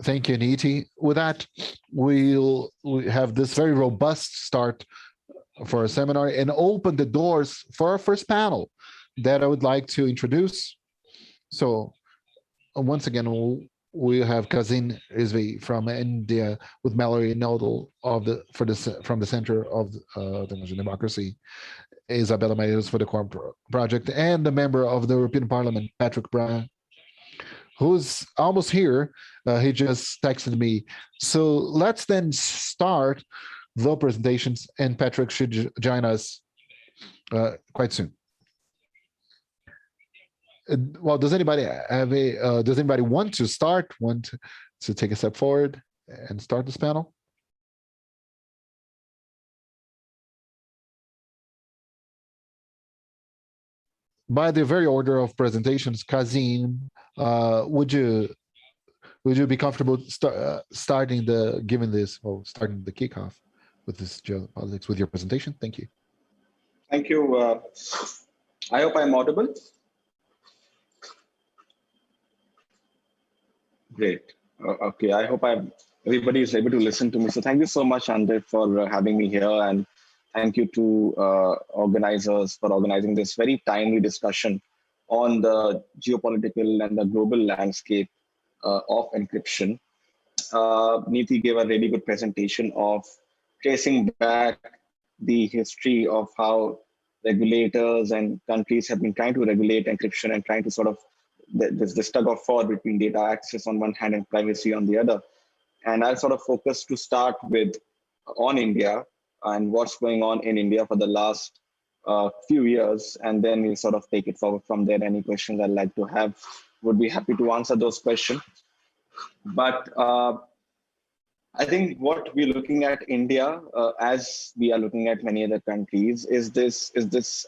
Thank you, Niti. With that, we have this very robust start for our seminar and open the doors for our first panel that I would like to introduce. So once again, we have Kazim Rizvi from India with Mallory and Knodel from the Center of Democracy, Isabela for the Core Project, and the member of the European Parliament, Patrick Breyer, who's almost here. He just texted me. So let's then start the presentations, and Patrick should join us quite soon. Well, does anybody have does anybody want to take a step forward and start this panel? By the very order of presentations, Kazim, would you be comfortable starting the kickoff with this geopolitics with your presentation? Thank you. Thank you. I hope I'm audible. Great. Okay. I hope everybody is able to listen to me. So thank you so much, André, for having me here, and thank you to organizers for organizing this very timely discussion on the geopolitical and the global landscape of encryption. Niti gave a really good presentation of tracing back the history of how regulators and countries have been trying to regulate encryption and trying to sort of, there's this tug of war between data access on one hand and privacy on the other. And I'll sort of focus to start with on India and what's going on in India for the last few years, and then we'll sort of take it forward from there. Any questions I'd like to have, would be happy to answer those questions. But I think what we're looking at India, as we are looking at many other countries, is this this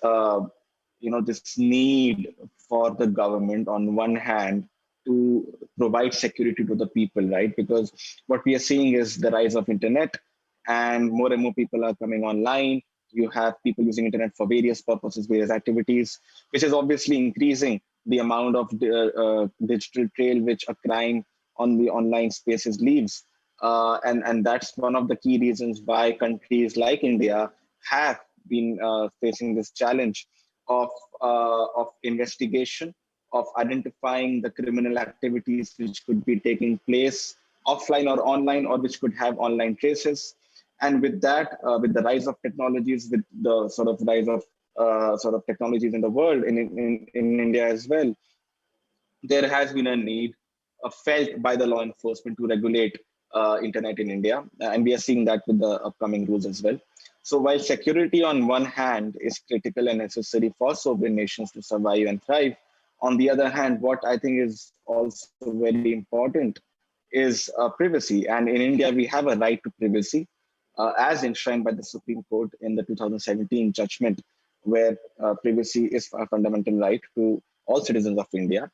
need for the government on one hand to provide security to the people, right? Because what we are seeing is the rise of internet, and more people are coming online. You have people using internet for various purposes, various activities, which is obviously increasing the amount of digital trail which a crime on the online spaces leaves. And that's one of the key reasons why countries like India have been facing this challenge of investigation, of identifying the criminal activities which could be taking place offline or online, or which could have online traces. And with that, with the rise of technologies, with the sort of rise of technologies in the world, in India as well, there has been a need felt by the law enforcement to regulate internet in India. And we are seeing that with the upcoming rules as well. So while security on one hand is critical and necessary for sovereign nations to survive and thrive, on the other hand, what I think is also very important is privacy. And in India, we have a right to privacy as enshrined by the Supreme Court in the 2017 judgment, where privacy is a fundamental right to all citizens of India.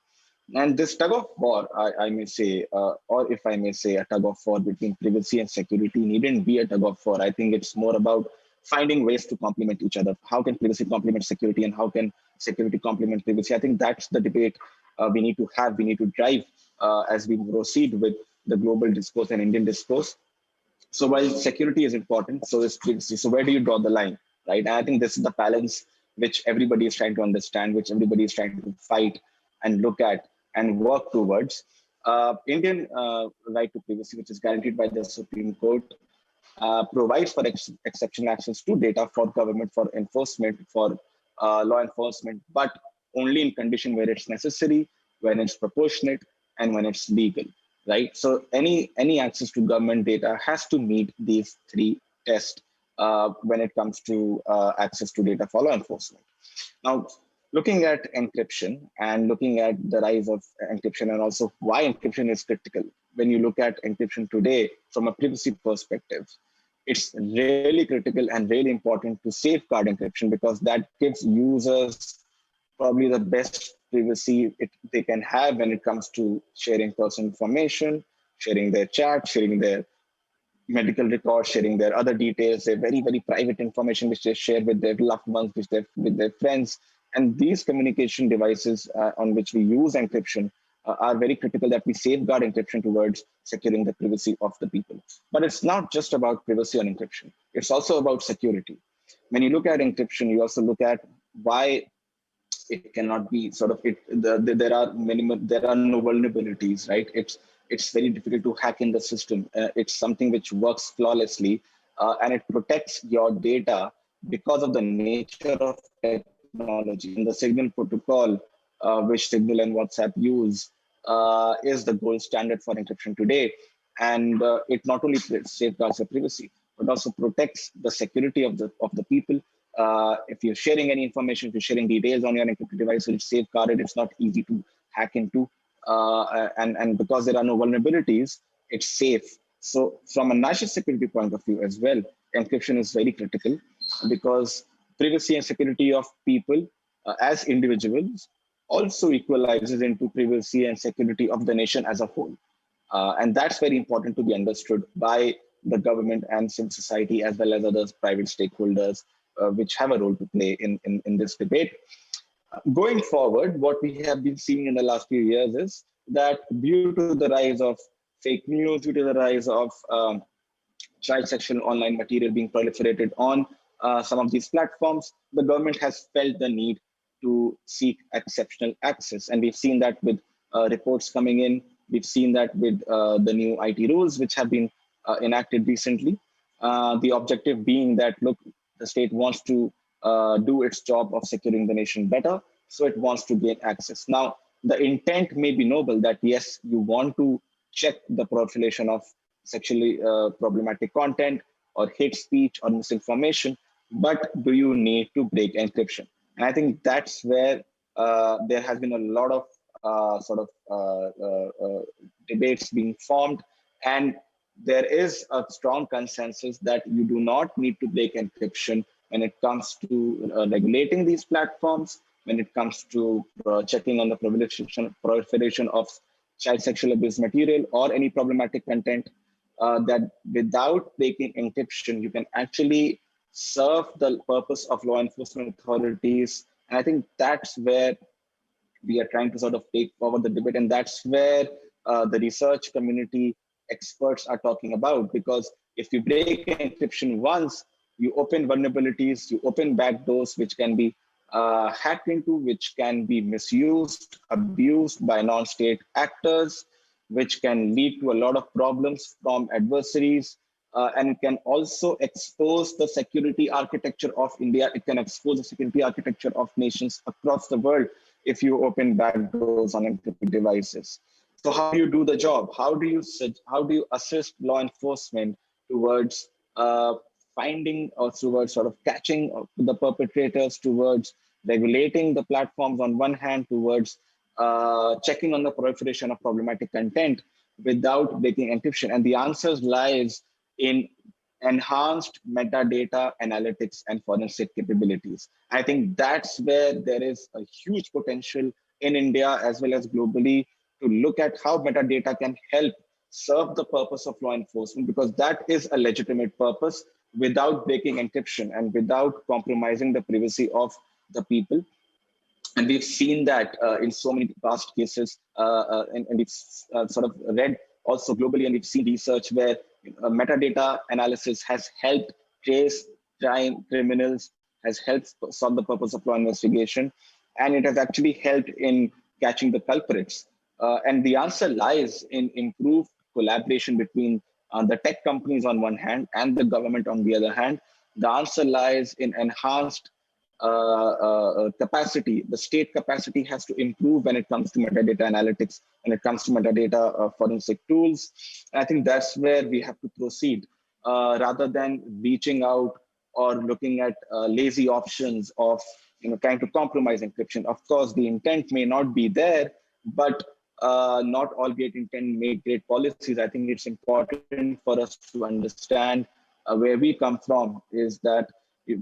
And this tug of war, I may say, or if I may say, a tug of war between privacy and security needn't be a tug of war. I think it's more about finding ways to complement each other. How can privacy complement security, and how can security complement privacy? I think that's the debate we need to have, we need to drive as we proceed with the global discourse and Indian discourse. So while security is important, so is privacy. So where do you draw the line, right? And I think this is the balance which everybody is trying to understand, which everybody is trying to fight and look at and work towards. Indian right to privacy, which is guaranteed by the Supreme Court, provides for exceptional access to data for government, for enforcement, for law enforcement, but only in condition where it's necessary, when it's proportionate, and when it's legal, right? So any access to government data has to meet these three tests when it comes to access to data for law enforcement. Now, looking at encryption and looking at the rise of encryption, and also why encryption is critical. When you look at encryption today from a privacy perspective, it's really critical and really important to safeguard encryption, because that gives users probably the best privacy they can have when it comes to sharing personal information, sharing their chat, sharing their medical records, sharing their other details, their very, very private information which they share with their loved ones, with their friends. And these communication devices on which we use encryption are very critical that we safeguard encryption towards securing the privacy of the people. But it's not just about privacy and encryption. It's also about security. When you look at encryption, you also look at why it cannot be sort of there are no vulnerabilities, right? It's very difficult to hack in the system. It's something which works flawlessly, and it protects your data because of the nature of technology. And the Signal protocol, which Signal and WhatsApp use, is the gold standard for encryption today. And it not only safeguards your privacy, but also protects the security of the people. If you're sharing any information, if you're sharing details on your encrypted device, it's safeguarded. It's not easy to hack into, and because there are no vulnerabilities, it's safe. So from a national security point of view as well, encryption is very critical, because privacy and security of people as individuals also equalizes into privacy and security of the nation as a whole. And that's very important to be understood by the government and civil society, as well as other private stakeholders, which have a role to play in this debate. Going forward, what we have been seeing in the last few years is that due to the rise of fake news, due to the rise of child sexual online material being proliferated on some of these platforms, the government has felt the need to seek exceptional access. And we've seen that with reports coming in. We've seen that with the new IT rules, which have been enacted recently. The objective being that, look, the state wants to do its job of securing the nation better, so it wants to gain access. Now, the intent may be noble, that yes, you want to check the proliferation of sexually problematic content or hate speech or misinformation, but do you need to break encryption? And I think that's where there has been a lot of debates being formed, and there is a strong consensus that you do not need to break encryption when it comes to regulating these platforms, when it comes to checking on the proliferation of child sexual abuse material or any problematic content, that without breaking encryption, you can actually serve the purpose of law enforcement authorities. And I think that's where we are trying to sort of take forward the debate. And that's where the research community experts are talking about, because if you break encryption once, you open vulnerabilities, you open backdoors, which can be hacked into, which can be misused, abused by non-state actors, which can lead to a lot of problems from adversaries. And it can also expose the security architecture of India. It can expose the security architecture of nations across the world if you open backdoors on encrypted devices. So how do you do the job? How do you assist law enforcement towards finding or towards sort of catching the perpetrators, towards regulating the platforms on one hand, towards checking on the proliferation of problematic content without breaking encryption? And the answers lies in enhanced metadata analytics and forensic capabilities. I think that's where there is a huge potential in India as well as globally to look at how metadata can help serve the purpose of law enforcement, because that is a legitimate purpose without breaking encryption and without compromising the privacy of the people. And we've seen that in so many past cases, and we've sort of read also globally, and we've seen research where metadata analysis has helped trace crime criminals, has helped solve the purpose of law investigation, and it has actually helped in catching the culprits. And the answer lies in improved collaboration between the tech companies on one hand and the government on the other hand. The answer lies in enhanced capacity. The state capacity has to improve when it comes to metadata analytics, when it comes to metadata forensic tools. And I think that's where we have to proceed, rather than reaching out or looking at lazy options of trying to compromise encryption. Of course, the intent may not be there, but not all great intent make great policies. I think it's important for us to understand where we come from, is that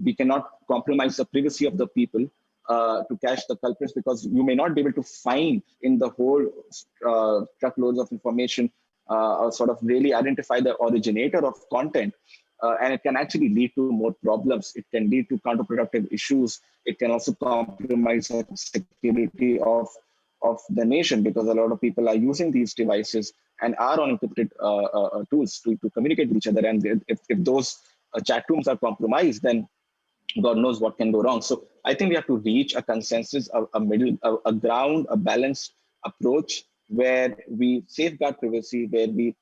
we cannot compromise the privacy of the people to catch the culprits, because you may not be able to find in the whole truckloads of information or sort of really identify the originator of content. And it can actually lead to more problems. It can lead to counterproductive issues. It can also compromise the security of of the nation, because a lot of people are using these devices and are on encrypted tools to communicate with each other. And if those chat rooms are compromised, then God knows what can go wrong. So I think we have to reach a consensus, a middle, a ground, a balanced approach where we safeguard privacy, where we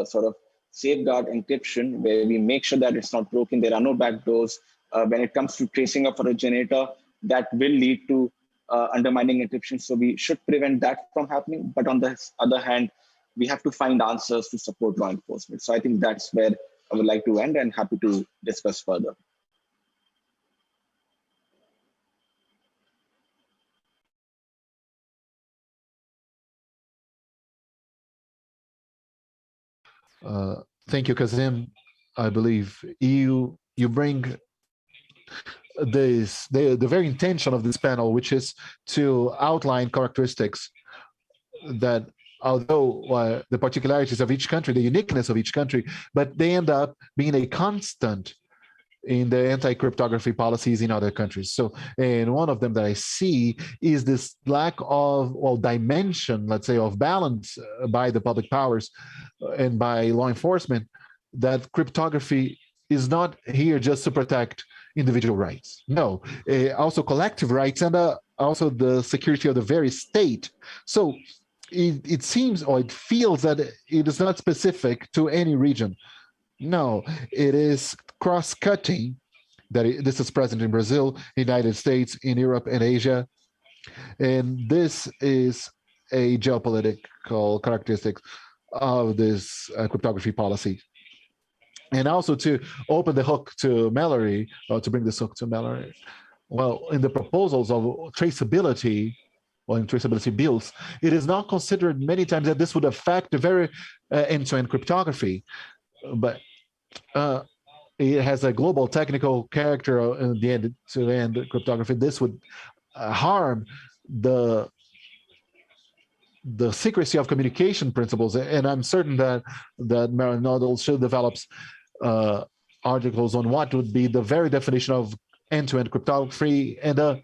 sort of safeguard encryption, where we make sure that it's not broken. There are no backdoors. When it comes to tracing of originator, that will lead to undermining encryption. So we should prevent that from happening. But on the other hand, we have to find answers to support law enforcement. So I think that's where I would like to end, and happy to discuss further. Thank you, Kazim. I believe you bring the very intention of this panel, which is to outline characteristics that, although the particularities of each country, the uniqueness of each country, but they end up being a constant in the anti-cryptography policies in other countries. So, and one of them that I see is this lack of, well, dimension, let's say, of balance by the public powers and by law enforcement, that cryptography is not here just to protect individual rights. No, also collective rights, and also the security of the very state. So it seems, or it feels that it is not specific to any region. No, it is cross-cutting. This is present in Brazil, United States, in Europe and Asia. And this is a geopolitical characteristic of this cryptography policy. And also, to open the hook to Mallory, or to bring this hook to Mallory, well, in the proposals of traceability, or in traceability bills, it is not considered many times that this would affect the very end-to-end cryptography. But it has a global technical character in the end-to-end cryptography. This would harm the secrecy of communication principles. And I'm certain that Knodel should develop articles on what would be the very definition of end-to-end cryptography, and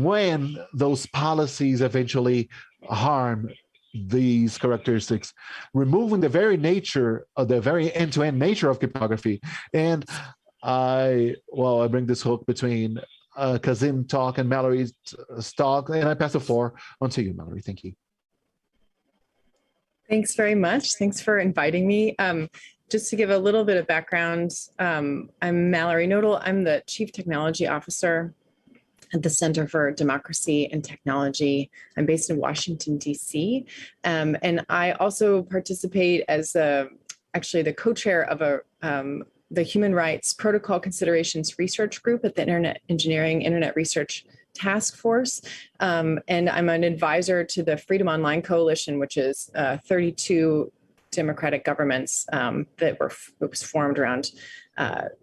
when those policies eventually harm these characteristics, removing the very nature of the very end-to-end nature of cryptography. And I bring this hook between Kazim talk and Mallory's talk, and I pass the floor on to you, Mallory. Thank you. Thanks very much. Thanks for inviting me. Just to give a little bit of background, I'm Mallory Knodel. I'm the Chief Technology Officer at the Center for Democracy and Technology. I'm based in Washington, D.C. And I also participate as actually the co-chair of the Human Rights Protocol Considerations Research Group at the Internet Research Task Force. And I'm an advisor to the Freedom Online Coalition, which is 32 democratic governments that was formed around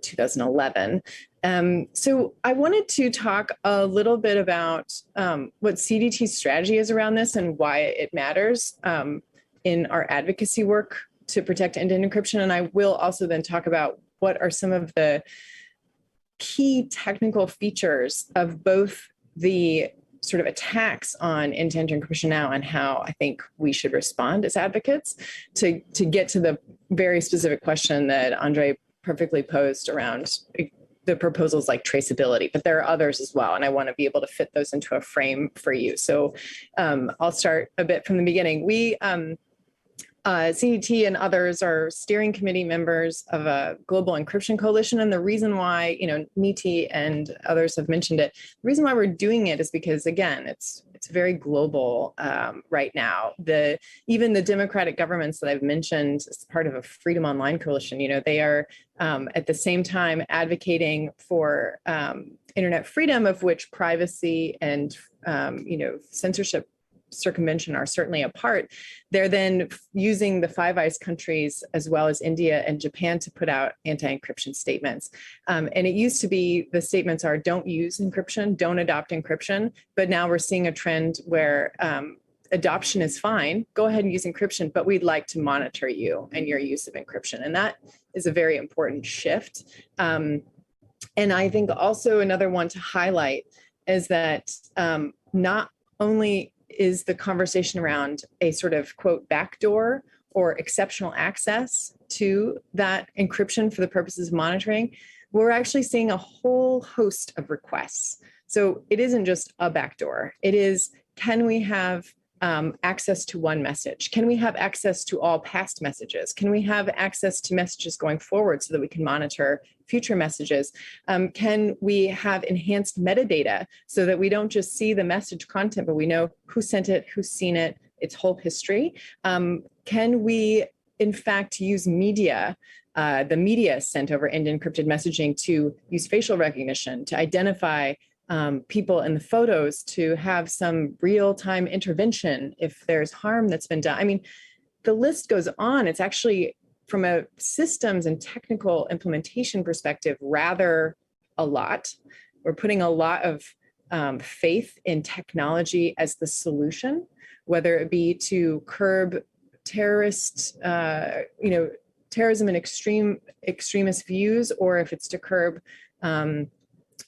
2011. So I wanted to talk a little bit about what CDT's strategy is around this and why it matters in our advocacy work to protect end-to-end encryption. And I will also then talk about what are some of the key technical features of both the sort of attacks on end-to-end encryption now and how I think we should respond as advocates to get to the very specific question that André perfectly posed around the proposals like traceability, but there are others as well. And I want to be able to fit those into a frame for you. So I'll start a bit from the beginning. We, CDT and others are steering committee members of a global encryption coalition. And the reason why, NITI and others have mentioned it, the reason why we're doing it is because, again, it's very global right now. Even the democratic governments that I've mentioned as part of a Freedom Online coalition, they are at the same time advocating for internet freedom, of which privacy and censorship circumvention are certainly a part. They're then using the Five Eyes countries as well as India and Japan to put out anti-encryption statements. And it used to be the statements are don't use encryption, don't adopt encryption, but now we're seeing a trend where adoption is fine, go ahead and use encryption, but we'd like to monitor you and your use of encryption. And that is a very important shift. And I think also another one to highlight is that not only is the conversation around a sort of, quote, backdoor or exceptional access to that encryption for the purposes of monitoring, we're actually seeing a whole host of requests. So it isn't just a backdoor. It is, can we have access to one message? Can we have access to all past messages? Can we have access to messages going forward so that we can monitor future messages? Can we have enhanced metadata so that we don't just see the message content, but we know who sent it, who's seen it, its whole history? Can we, in fact, use media, the media sent over end encrypted messaging to use facial recognition to identify people in the photos, to have some real-time intervention if there's harm that's been done? I mean, the list goes on. It's actually, from a systems and technical implementation perspective, rather a lot. We're putting a lot of faith in technology as the solution, whether it be to curb terrorist, terrorism and extremist views, or if it's to curb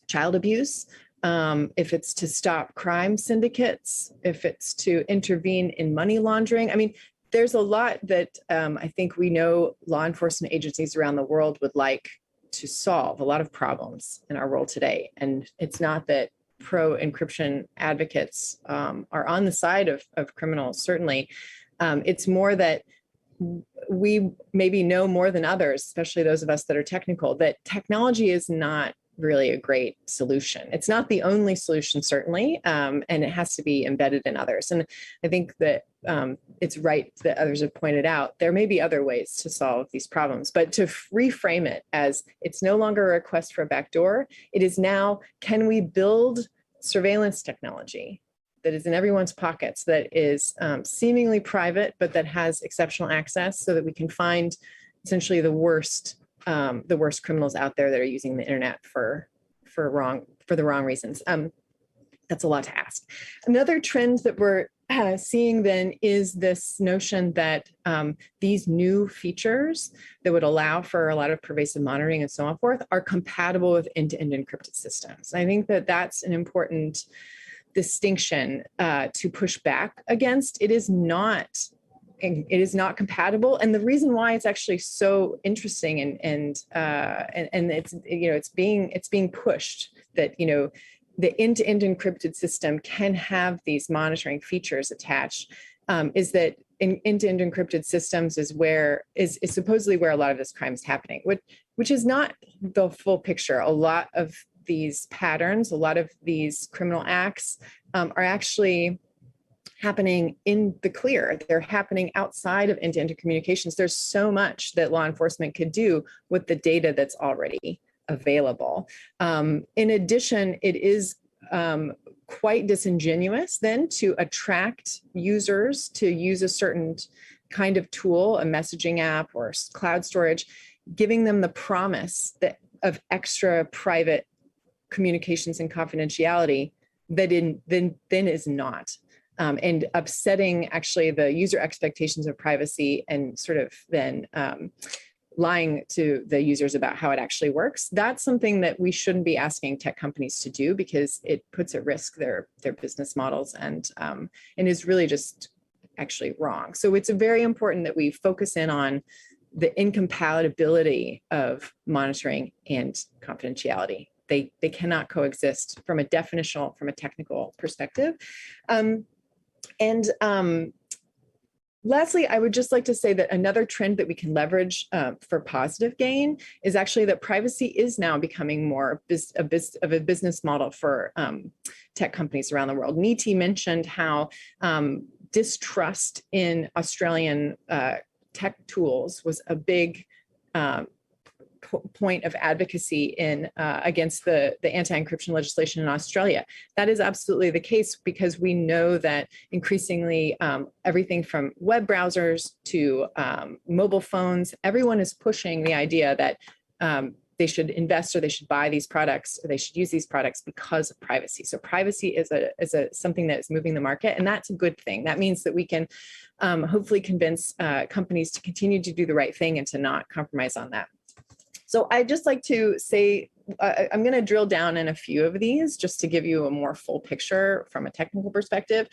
child abuse, if it's to stop crime syndicates, if it's to intervene in money laundering. I mean, there's a lot that I think we know law enforcement agencies around the world would like to solve, a lot of problems in our world today. And it's not that pro-encryption advocates are on the side of criminals, certainly. It's more that we maybe know more than others, especially those of us that are technical, that technology is not really a great solution. It's not the only solution, certainly, and it has to be embedded in others. And I think that it's right that others have pointed out, there may be other ways to solve these problems, but to reframe it as it's no longer a request for a backdoor, it is now, can we build surveillance technology that is in everyone's pockets, that is seemingly private, but that has exceptional access so that we can find essentially the worst criminals out there that are using the internet for the wrong reasons. That's a lot to ask. Another trend that we're seeing then is this notion that these new features that would allow for a lot of pervasive monitoring and so on forth are compatible with end-to-end encrypted systems. I think that that's an important distinction to push back against. It is not compatible, and the reason why it's actually so interesting and it's it's being pushed that the end-to-end encrypted system can have these monitoring features attached is that in end-to-end encrypted systems is supposedly where a lot of this crime is happening, which is not the full picture. A lot of these patterns, a lot of these criminal acts are actually happening in the clear. They're happening outside of end-to-end communications. There's so much that law enforcement could do with the data that's already available. In addition, it is quite disingenuous then to attract users to use a certain kind of tool, a messaging app or cloud storage, giving them the promise of extra private communications and confidentiality that then is not. And upsetting actually the user expectations of privacy and sort of then lying to the users about how it actually works. That's something that we shouldn't be asking tech companies to do, because it puts at risk their business models and is really just actually wrong. So it's very important that we focus in on the incompatibility of monitoring and confidentiality. They cannot coexist from a definitional, from a technical perspective. Lastly, I would just like to say that another trend that we can leverage for positive gain is actually that privacy is now becoming more of a business model for tech companies around the world. Niti mentioned how distrust in Australian tech tools was a big point of advocacy against the anti-encryption legislation in Australia. That is absolutely the case, because we know that increasingly everything from web browsers to mobile phones, everyone is pushing the idea that they should invest or they should buy these products or they should use these products because of privacy. So privacy is something that is moving the market, and that's a good thing. That means that we can hopefully convince companies to continue to do the right thing and to not compromise on that. So I'd just like to say I'm going to drill down in a few of these just to give you a more full picture from a technical perspective.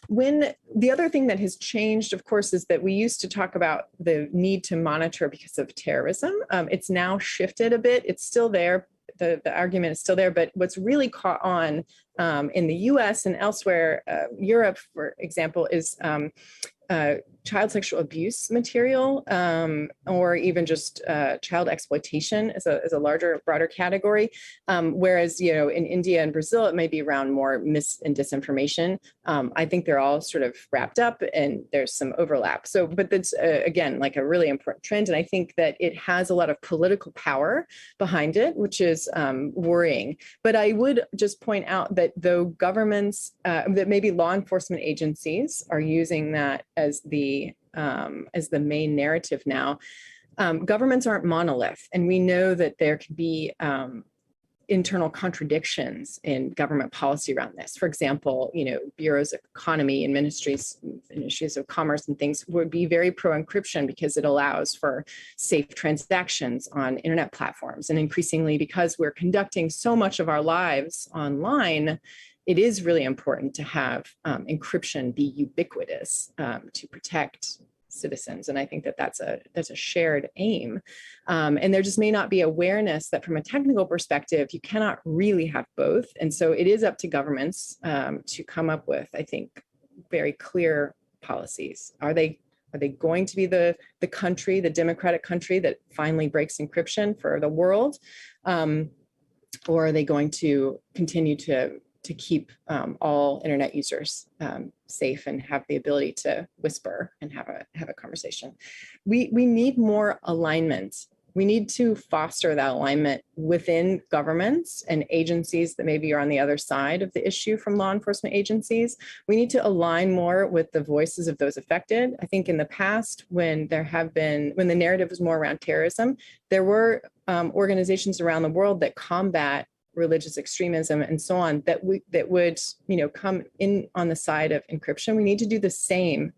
When the other thing that has changed, of course, is that we used to talk about the need to monitor because of terrorism. It's now shifted a bit. It's still there. The argument is still there, but what's really caught on in the US and elsewhere, Europe, for example, is child sexual abuse material, or even just child exploitation as a larger, broader category. Whereas, you know, in India and Brazil, it may be around more mis and disinformation. I think they're all sort of wrapped up and there's some overlap. So, but that's, again, like a really important trend. And I think that it has a lot of political power behind it, which is worrying. But I would just point out that though governments, that maybe law enforcement agencies are using that as the main narrative now, governments aren't monolith, and we know that there can be internal contradictions in government policy around this. For example, you know, bureaus of economy and ministries of commerce and things would be very pro encryption because it allows for safe transactions on internet platforms, and increasingly because we're conducting so much of our lives online, it is really important to have encryption be ubiquitous to protect citizens. And I think that that's a shared aim. And there just may not be awareness that from a technical perspective, you cannot really have both. And so it is up to governments to come up with, I think, very clear policies. Are they going to be the country, the democratic country that finally breaks encryption for the world? Or are they going to continue to keep all internet users safe and have the ability to whisper and have a conversation? We need more alignment. We need to foster that alignment within governments and agencies that maybe are on the other side of the issue from law enforcement agencies. We need to align more with the voices of those affected. I think in the past, when the narrative was more around terrorism, there were organizations around the world that combat religious extremism and so on that would, you know, come in on the side of encryption. We need to do the same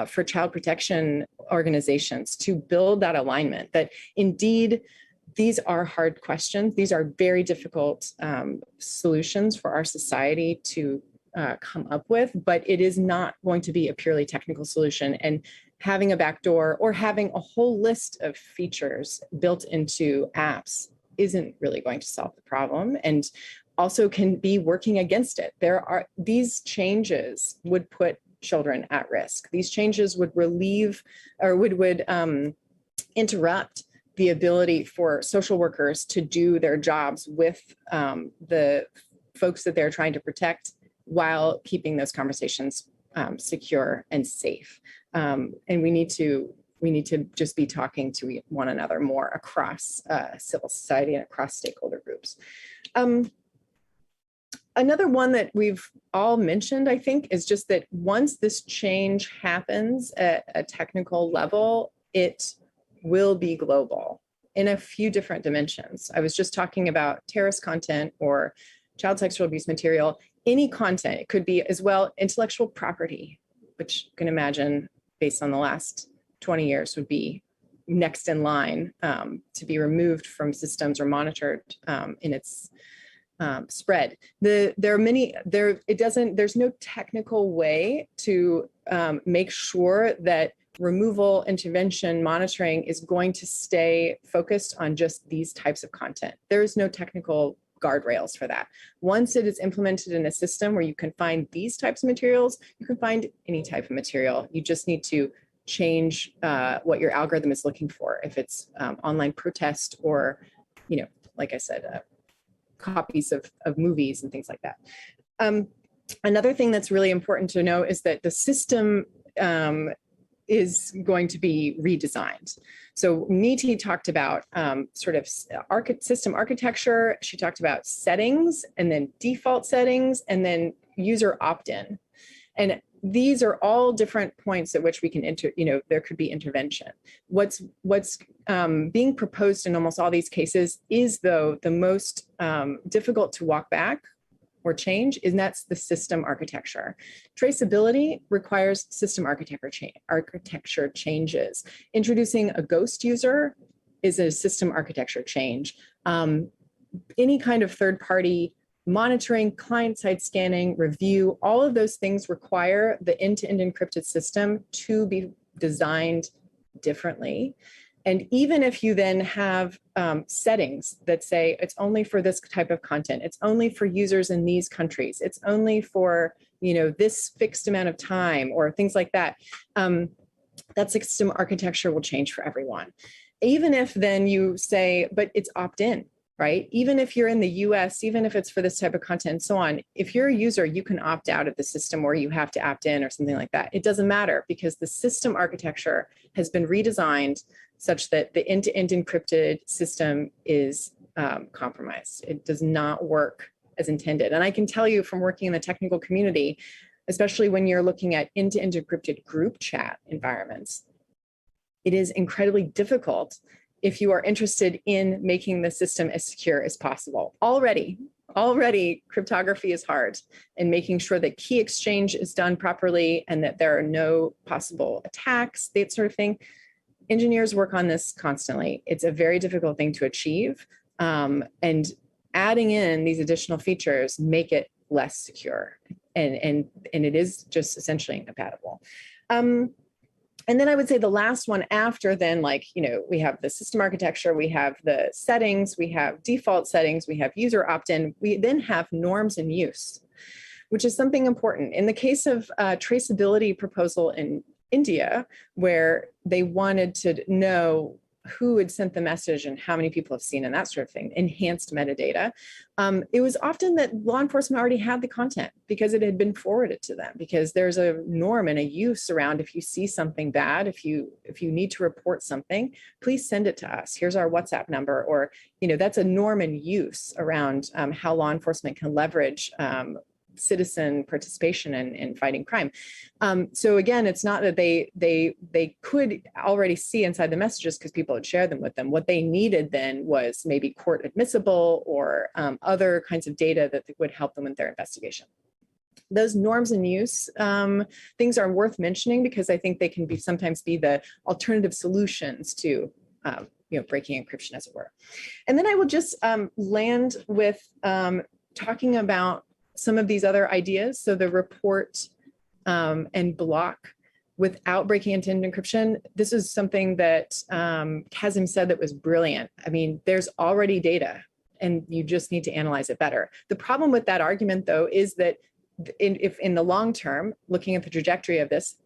for child protection organizations to build that alignment, that indeed these are hard questions. These are very difficult solutions for our society to come up with, but it is not going to be a purely technical solution. And having a backdoor or having a whole list of features built into apps isn't really going to solve the problem, and also can be working against it. These changes would put children at risk. These changes would relieve or would interrupt the ability for social workers to do their jobs with the folks that they're trying to protect while keeping those conversations secure and safe. And we need to just be talking to one another more across civil society and across stakeholder groups. Another one that we've all mentioned, I think, is just that once this change happens at a technical level, it will be global in a few different dimensions. I was just talking about terrorist content or child sexual abuse material. Any content, it could be as well intellectual property, which you can imagine based on the last 20 years would be next in line to be removed from systems or monitored in its spread. There are many, there's no technical way to make sure that removal, intervention, monitoring is going to stay focused on just these types of content. There is no technical guardrails for that. Once it is implemented in a system where you can find these types of materials, you can find any type of material. You just need to change what your algorithm is looking for. If it's online protest or, you know, like I said, copies of movies and things like that. Another thing that's really important to know is that the system is going to be redesigned. So Niti talked about sort of system architecture. She talked about settings and then default settings and then user opt-in. And these are all different points at which we can there could be intervention. What's being proposed in almost all these cases is, though, the most difficult to walk back or change, and that's the system architecture. Traceability requires system architecture changes. Introducing a ghost user is a system architecture change. Any kind of third-party monitoring, client-side scanning, review, all of those things require the end-to-end encrypted system to be designed differently. And even if you then have settings that say it's only for this type of content, it's only for users in these countries, it's only for, you know, this fixed amount of time or things like that, that system architecture will change for everyone. Even if then you say, but it's opt-in, right? Even if you're in the US, even if it's for this type of content and so on, if you're a user, you can opt out of the system or you have to opt in or something like that. It doesn't matter because the system architecture has been redesigned such that the end-to-end encrypted system is compromised. It does not work as intended. And I can tell you from working in the technical community, especially when you're looking at end-to-end encrypted group chat environments, it is incredibly difficult if you are interested in making the system as secure as possible. Already cryptography is hard, and making sure that key exchange is done properly and that there are no possible attacks, that sort of thing. Engineers work on this constantly. It's a very difficult thing to achieve, and adding in these additional features make it less secure, and it is just essentially incompatible. And then I would say the last one after then, like, you know, we have the system architecture, we have the settings, we have default settings, we have user opt-in, we then have norms in use, which is something important. In the case of traceability proposal in India, where they wanted to know who had sent the message and how many people have seen and that sort of thing, enhanced metadata. It was often that law enforcement already had the content because it had been forwarded to them, because there's a norm and a use around if you see something bad, if you need to report something, please send it to us. Here's our WhatsApp number, or, you know, that's a norm and use around how law enforcement can leverage citizen participation in fighting crime. So again, it's not that they could already see inside the messages because people had shared them with them. What they needed then was maybe court admissible or other kinds of data that would help them with their investigation. Those norms in use things are worth mentioning because I think they can be sometimes be the alternative solutions to you know, breaking encryption, as it were. And then I will just land with talking about some of these other ideas. So the report and block without breaking end-to-end encryption. This is something that Kazim said that was brilliant. I mean, there's already data and you just need to analyze it better. The problem with that argument, though, is that if in the long term, looking at the trajectory of this,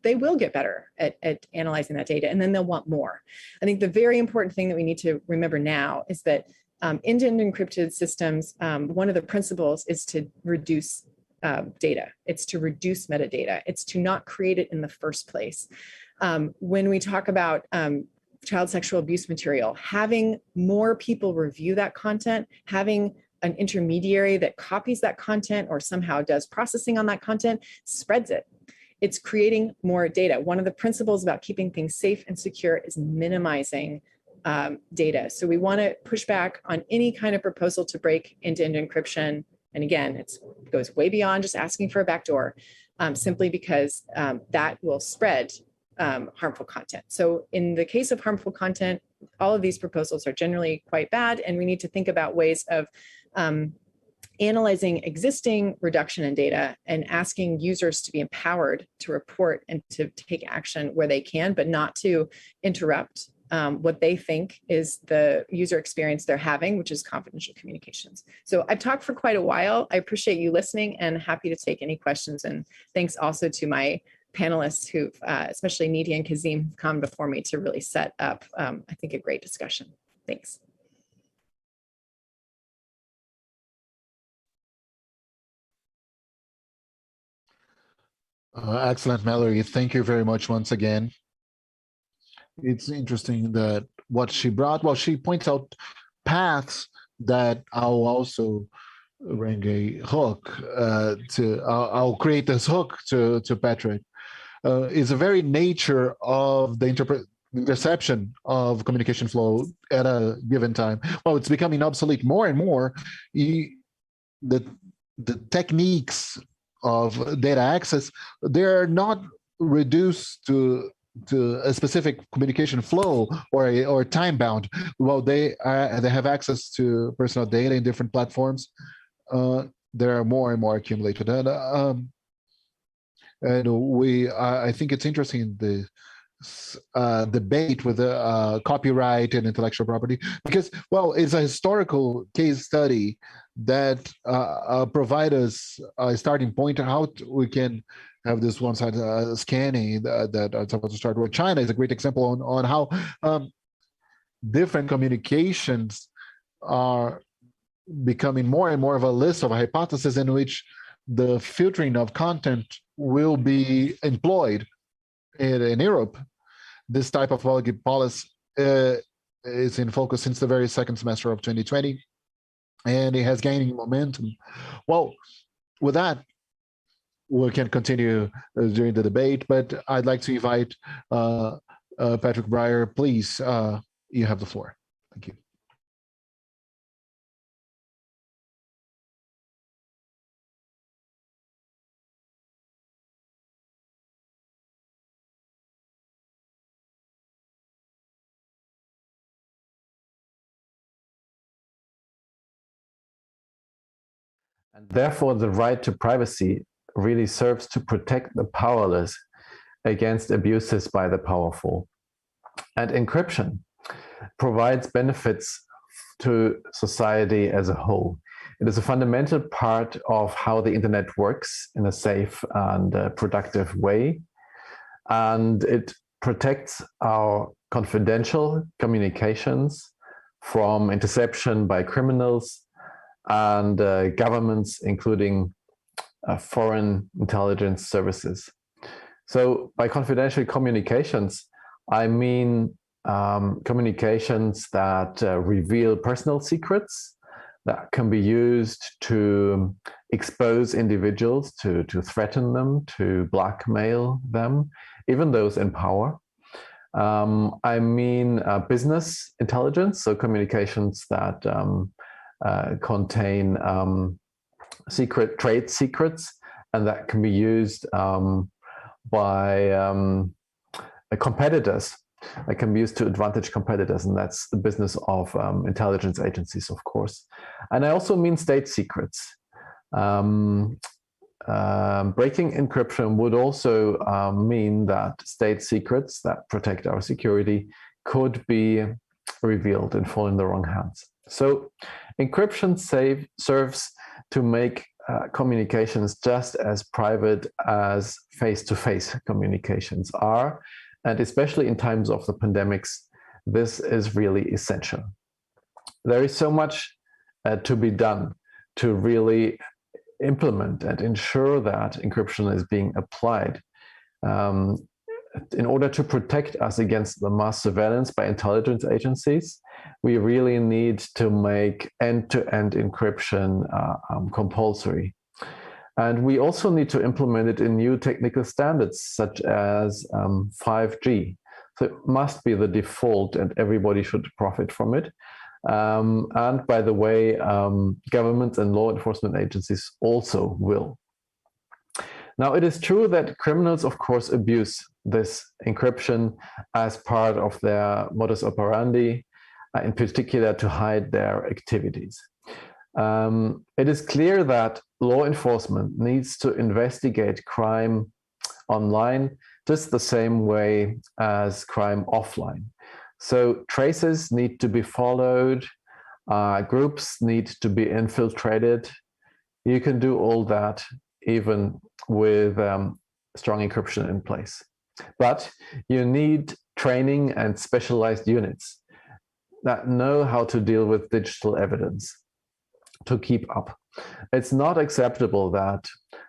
they will get better at analyzing that data, and then they'll want more. I think the very important thing that we need to remember now is that end-to-end encrypted systems, one of the principles is to reduce data. It's to reduce metadata. It's to not create it in the first place. When we talk about child sexual abuse material, having more people review that content, having an intermediary that copies that content or somehow does processing on that content, spreads it. It's creating more data. One of the principles about keeping things safe and secure is minimizing data. So we want to push back on any kind of proposal to break end-to-end encryption. And again, it goes way beyond just asking for a backdoor, simply because that will spread harmful content. So in the case of harmful content, all of these proposals are generally quite bad, and we need to think about ways of analyzing existing reduction in data and asking users to be empowered to report and to take action where they can, but not to interrupt what they think is the user experience they're having, which is confidential communications. So I've talked for quite a while. I appreciate you listening and happy to take any questions. And thanks also to my panelists who've, especially Nidhi and Kazim, come before me to really set up, I think, a great discussion. Thanks. Excellent, Mallory. Thank you very much once again. It's interesting that what she brought, well, she points out paths that I'll also bring a hook I'll create this hook to Patrick. Is the very nature of the interception of communication flow at a given time. Well, it's becoming obsolete more and more. The techniques of data access, they're not reduced to to a specific communication flow or time bound, well, they have access to personal data in different platforms. There are more and more accumulated, and I think it's interesting the debate with copyright and intellectual property, because, well, it's a historical case study that provide us a starting point on how we can have this one-side scanning that I'm supposed to start with. China is a great example on how different communications are becoming more and more of a list of hypotheses in which the filtering of content will be employed. In Europe, this type of policy is in focus since the very second semester of 2020, and it has gaining momentum. Well, with that, we can continue during the debate, but I'd like to invite Patrick Breyer. Please, you have the floor. Thank you. And therefore, the right to privacy really serves to protect the powerless against abuses by the powerful. And encryption provides benefits to society as a whole. It is a fundamental part of how the internet works in a safe and productive way. And it protects our confidential communications from interception by criminals and governments, including foreign intelligence services. So by confidential communications, I mean communications that reveal personal secrets that can be used to expose individuals, to threaten them, to blackmail them, even those in power. I mean business intelligence, so communications that contain trade secrets, and that can be used by competitors. That can be used to advantage competitors, and that's the business of intelligence agencies, of course. And I also mean state secrets. Breaking encryption would also mean that state secrets that protect our security could be revealed and fall in the wrong hands. So encryption serves to make communications just as private as face-to-face communications are. And especially in times of the pandemics, this is really essential. There is so much to be done to really implement and ensure that encryption is being applied in order to protect us against the mass surveillance by intelligence agencies. We really need to make end-to-end encryption compulsory. And we also need to implement it in new technical standards, such as 5G. So it must be the default, and everybody should profit from it. And by the way, governments and law enforcement agencies also will. Now, it is true that criminals, of course, abuse this encryption as part of their modus operandi, in particular to hide their activities. It is clear that law enforcement needs to investigate crime online just the same way as crime offline. So traces need to be followed, groups need to be infiltrated. You can do all that even with strong encryption in place. But you need training and specialized units that know how to deal with digital evidence to keep up. It's not acceptable that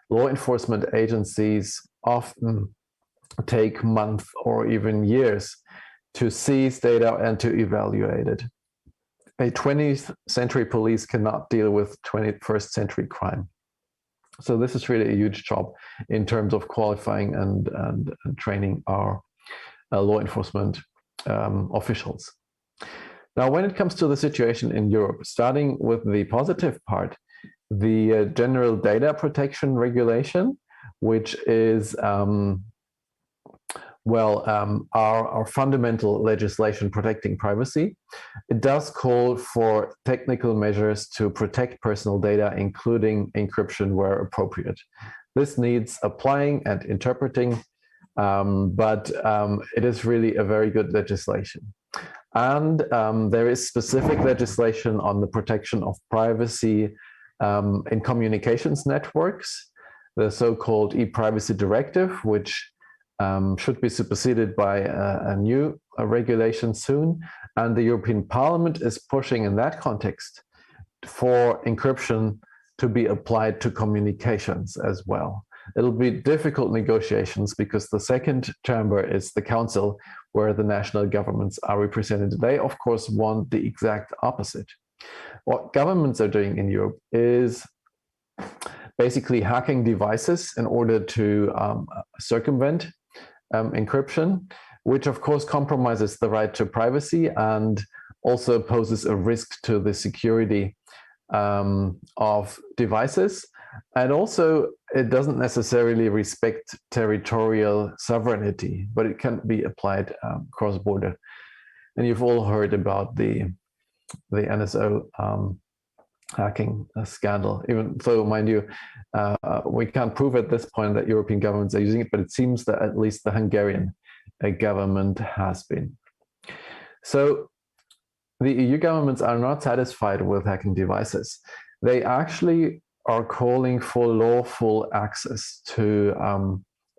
law enforcement agencies often take months or even years to seize data and to evaluate it. A 20th century police cannot deal with 21st century crime. So this is really a huge job in terms of qualifying and training our law enforcement officials. Now, when it comes to the situation in Europe, starting with the positive part, the General Data Protection Regulation, which is well, our fundamental legislation protecting privacy, it does call for technical measures to protect personal data, including encryption where appropriate. This needs applying and interpreting, but it is really a very good legislation. And there is specific legislation on the protection of privacy in communications networks, the so-called e-privacy directive, which should be superseded by a new regulation soon. And the European Parliament is pushing in that context for encryption to be applied to communications as well. It'll be difficult negotiations because the second chamber is the council, where the national governments are represented. They, of course, want the exact opposite. What governments are doing in Europe is basically hacking devices in order to circumvent encryption, which of course compromises the right to privacy and also poses a risk to the security of devices. And also, it doesn't necessarily respect territorial sovereignty, but it can be applied cross-border. And you've all heard about the NSO hacking scandal, even though, mind you, we can't prove at this point that European governments are using it, but it seems that at least the Hungarian government has been. So the EU governments are not satisfied with hacking devices. They actually are calling for lawful access to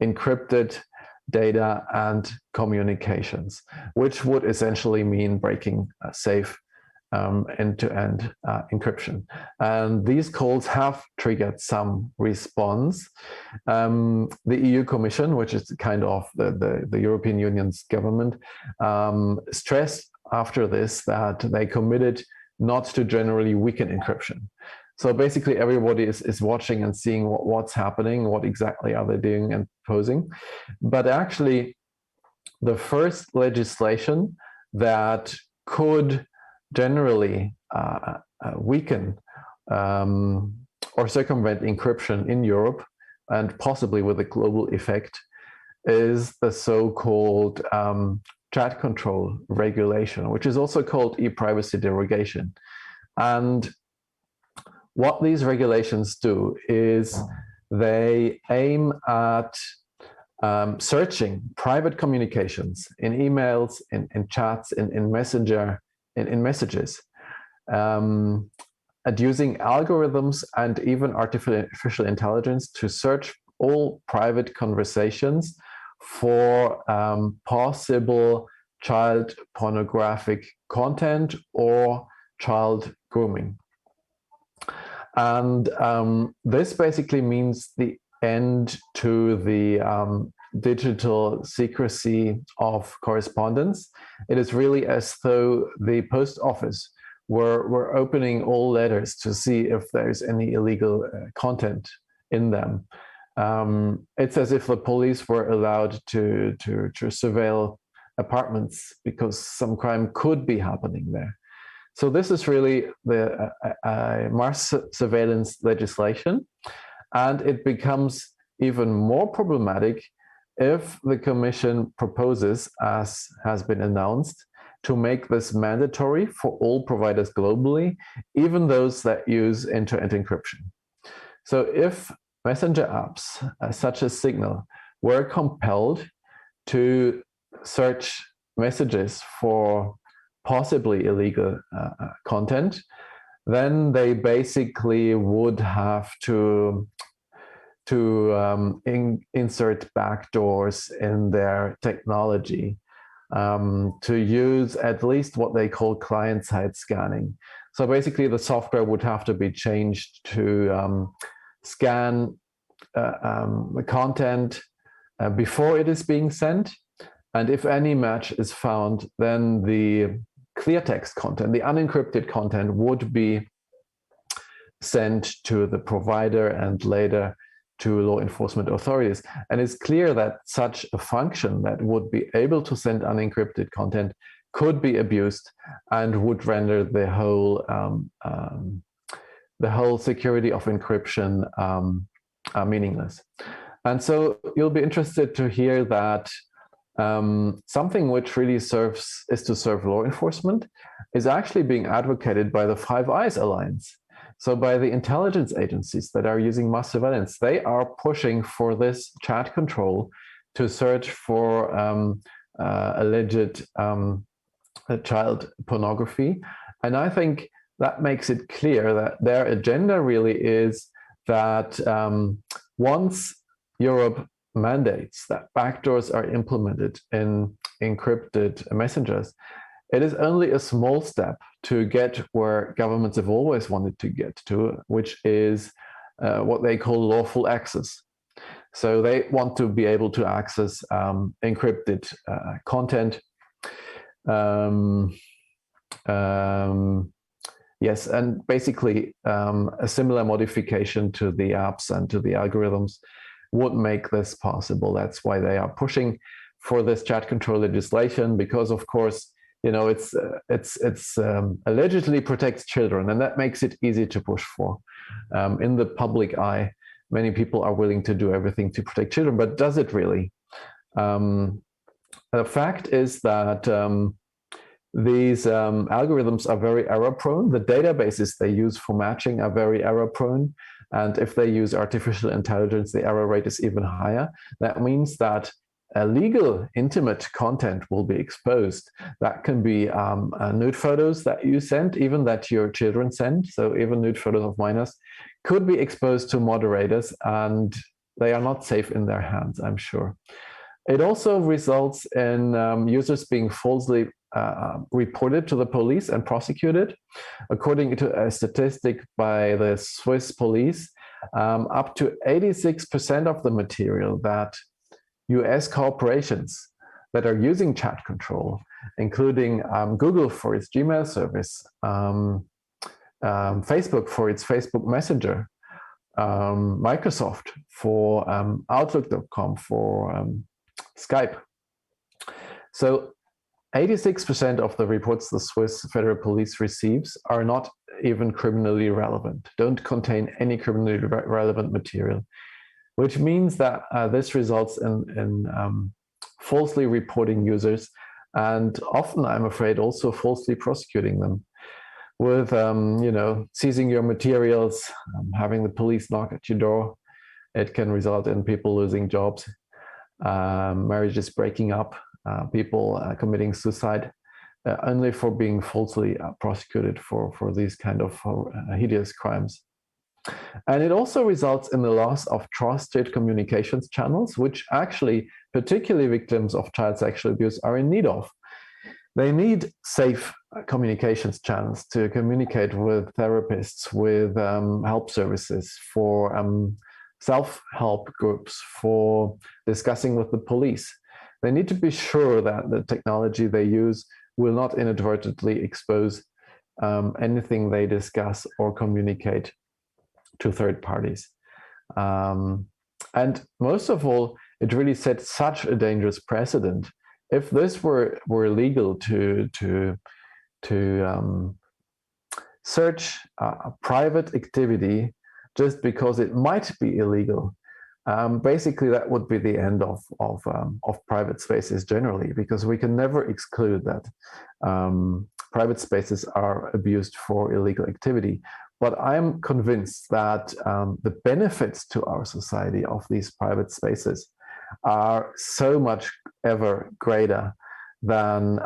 encrypted data and communications, which would essentially mean breaking safe end-to-end encryption. And these calls have triggered some response. The EU Commission, which is kind of the European Union's government, stressed after this that they committed not to generally weaken encryption. So basically everybody is watching and seeing what's happening, what exactly are they doing and proposing. But actually, the first legislation that could generally weaken or circumvent encryption in Europe, and possibly with a global effect, is the so-called chat control regulation, which is also called e-privacy derogation. And what these regulations do is they aim at searching private communications in emails, in chats, in Messenger, in messages, at using algorithms and even artificial intelligence to search all private conversations for possible child pornographic content or child grooming. And this basically means the end to the digital secrecy of correspondence. It is really as though the post office were opening all letters to see if there's any illegal content in them. It's as if the police were allowed to surveil apartments because some crime could be happening there. So this is really the mass surveillance legislation, and it becomes even more problematic if the Commission proposes, as has been announced, to make this mandatory for all providers globally, even those that use end-to-end encryption. So if messenger apps, such as Signal, were compelled to search messages for possibly illegal content, then they basically would have to insert backdoors in their technology to use at least what they call client-side scanning. So basically the software would have to be changed to scan the content before it is being sent. And if any match is found, then the clear text content, the unencrypted content, would be sent to the provider and later to law enforcement authorities. And it's clear that such a function that would be able to send unencrypted content could be abused and would render the whole security of encryption meaningless. And so you'll be interested to hear that something which really is to serve law enforcement, is actually being advocated by the Five Eyes Alliance. So by the intelligence agencies that are using mass surveillance, they are pushing for this chat control to search for alleged child pornography. And I think that makes it clear that their agenda really is that once Europe mandates that backdoors are implemented in encrypted messengers, it is only a small step to get where governments have always wanted to get to, which is what they call lawful access. So they want to be able to access encrypted content. Yes, and basically a similar modification to the apps and to the algorithms would make this possible. That's why they are pushing for this chat control legislation, because of course, you know, it's allegedly protects children, and that makes it easy to push for. In the public eye, many people are willing to do everything to protect children, but does it really? The fact is that these algorithms are very error prone. The databases they use for matching are very error prone. And if they use artificial intelligence, the error rate is even higher. That means that illegal, intimate content will be exposed. That can be nude photos that you send, even that your children send. So even nude photos of minors could be exposed to moderators, and they are not safe in their hands, I'm sure. It also results in users being falsely reported to the police and prosecuted. According to a statistic by the Swiss police, up to 86% of the material that US corporations that are using chat control, including Google for its Gmail service, Facebook for its Facebook Messenger, Microsoft for Outlook.com, for Skype. So 86% of the reports the Swiss Federal Police receives are not even criminally relevant, don't contain any criminally relevant material, which means that this results in falsely reporting users, and often, I'm afraid, also falsely prosecuting them with, you know, seizing your materials, having the police knock at your door. It can result in people losing jobs, marriages breaking up, people committing suicide, only for being falsely prosecuted for these kind of hideous crimes. And it also results in the loss of trusted communications channels, which actually, particularly victims of child sexual abuse, are in need of. They need safe communications channels to communicate with therapists, with help services, for self-help groups, for discussing with the police. They need to be sure that the technology they use will not inadvertently expose anything they discuss or communicate to third parties. And most of all, it really sets such a dangerous precedent. If this were legal to search a private activity just because it might be illegal, basically that would be the end of private spaces generally, because we can never exclude that private spaces are abused for illegal activity. But I'm convinced that the benefits to our society of these private spaces are so much ever greater than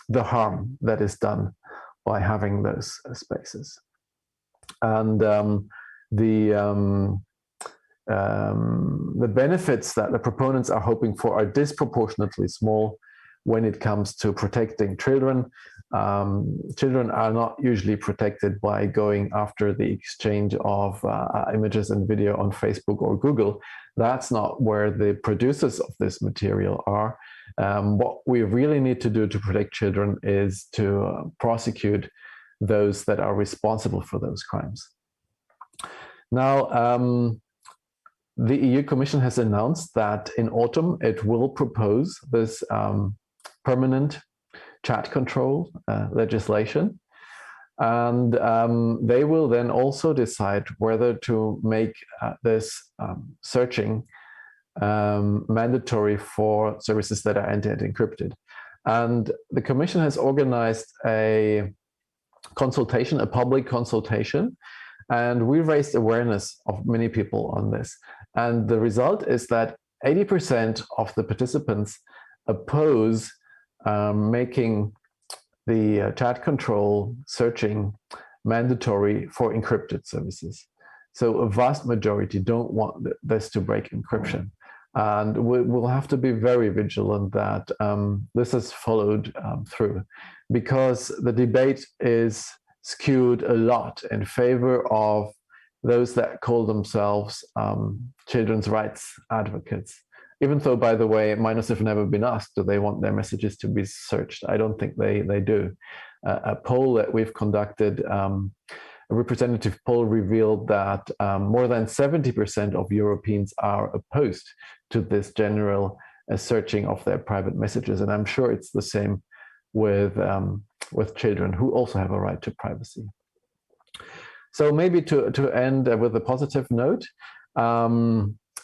the harm that is done by having those spaces. And the benefits that the proponents are hoping for are disproportionately small when it comes to protecting children. Children are not usually protected by going after the exchange of images and video on Facebook or Google. That's not where the producers of this material are. What we really need to do to protect children is to prosecute those that are responsible for those crimes. Now, the EU Commission has announced that in autumn it will propose this permanent chat control legislation, and they will then also decide whether to make this searching mandatory for services that are end-to-end encrypted. And the Commission has organized a consultation, a public consultation, and we raised awareness of many people on this. And the result is that 80% of the participants oppose making the chat control searching mandatory for encrypted services. So a vast majority don't want this to break encryption. And we'll have to be very vigilant that this is followed through, because the debate is skewed a lot in favor of those that call themselves children's rights advocates. Even though, by the way, minors have never been asked, do they want their messages to be searched? I don't think they do. A poll that we've conducted, a representative poll, revealed that more than 70% of Europeans are opposed to this general searching of their private messages. And I'm sure it's the same with children, who also have a right to privacy. So maybe to end with a positive note,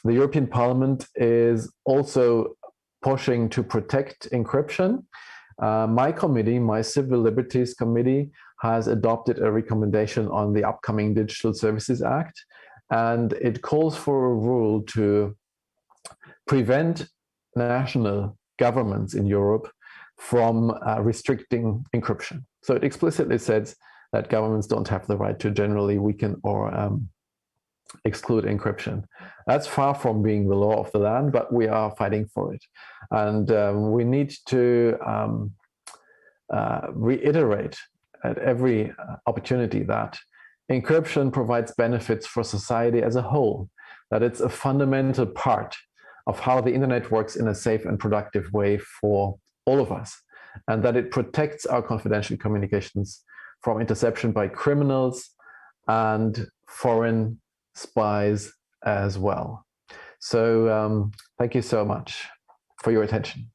the European Parliament is also pushing to protect encryption. My committee, my Civil Liberties Committee, has adopted a recommendation on the upcoming Digital Services Act, and it calls for a rule to prevent national governments in Europe from restricting encryption. So it explicitly says that governments don't have the right to generally weaken or exclude encryption. That's far from being the law of the land, but we are fighting for it. And we need to reiterate at every opportunity that encryption provides benefits for society as a whole, that it's a fundamental part of how the internet works in a safe and productive way for all of us, and that it protects our confidential communications from interception by criminals and foreign spies as well. So thank you so much for your attention.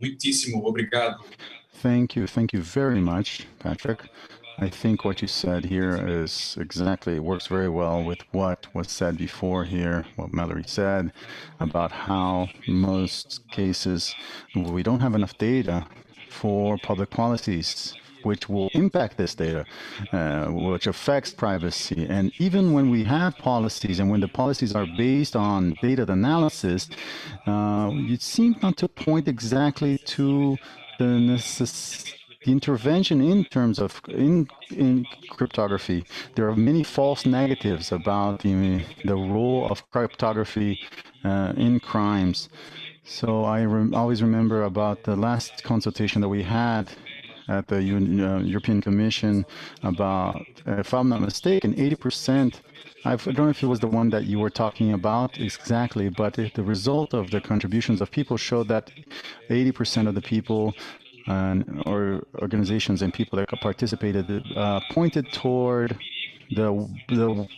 Muitíssimo obrigado. Thank you very much, Patrick. I think what you said here is exactly, works very well with what was said before here, what Mallory said about how most cases we don't have enough data for public policies which will impact this data, which affects privacy. And even when we have policies and when the policies are based on data analysis, it seems not to point exactly to the intervention in terms of in cryptography. There are many false negatives about the role of cryptography in crimes. So I always remember about the last consultation that we had at the European Commission about, if I'm not mistaken, 80%, I don't know if it was the one that you were talking about exactly, but the result of the contributions of people showed that 80% of the people or organizations and people that participated pointed toward the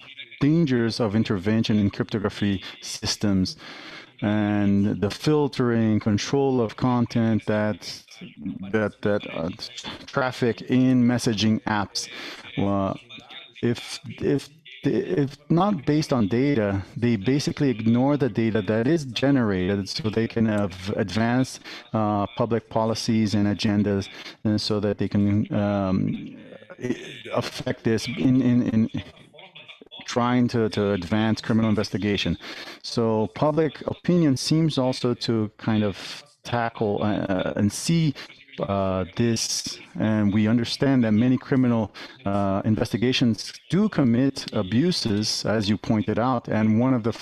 dangers of intervention in cryptography systems and the filtering, control of content that traffic in messaging apps. Well, if not based on data, they basically ignore the data that is generated so they can advance public policies and agendas, and so that they can affect this in trying to advance criminal investigation. So public opinion seems also to kind of tackle and see this, and we understand that many criminal investigations do commit abuses, as you pointed out, and one of the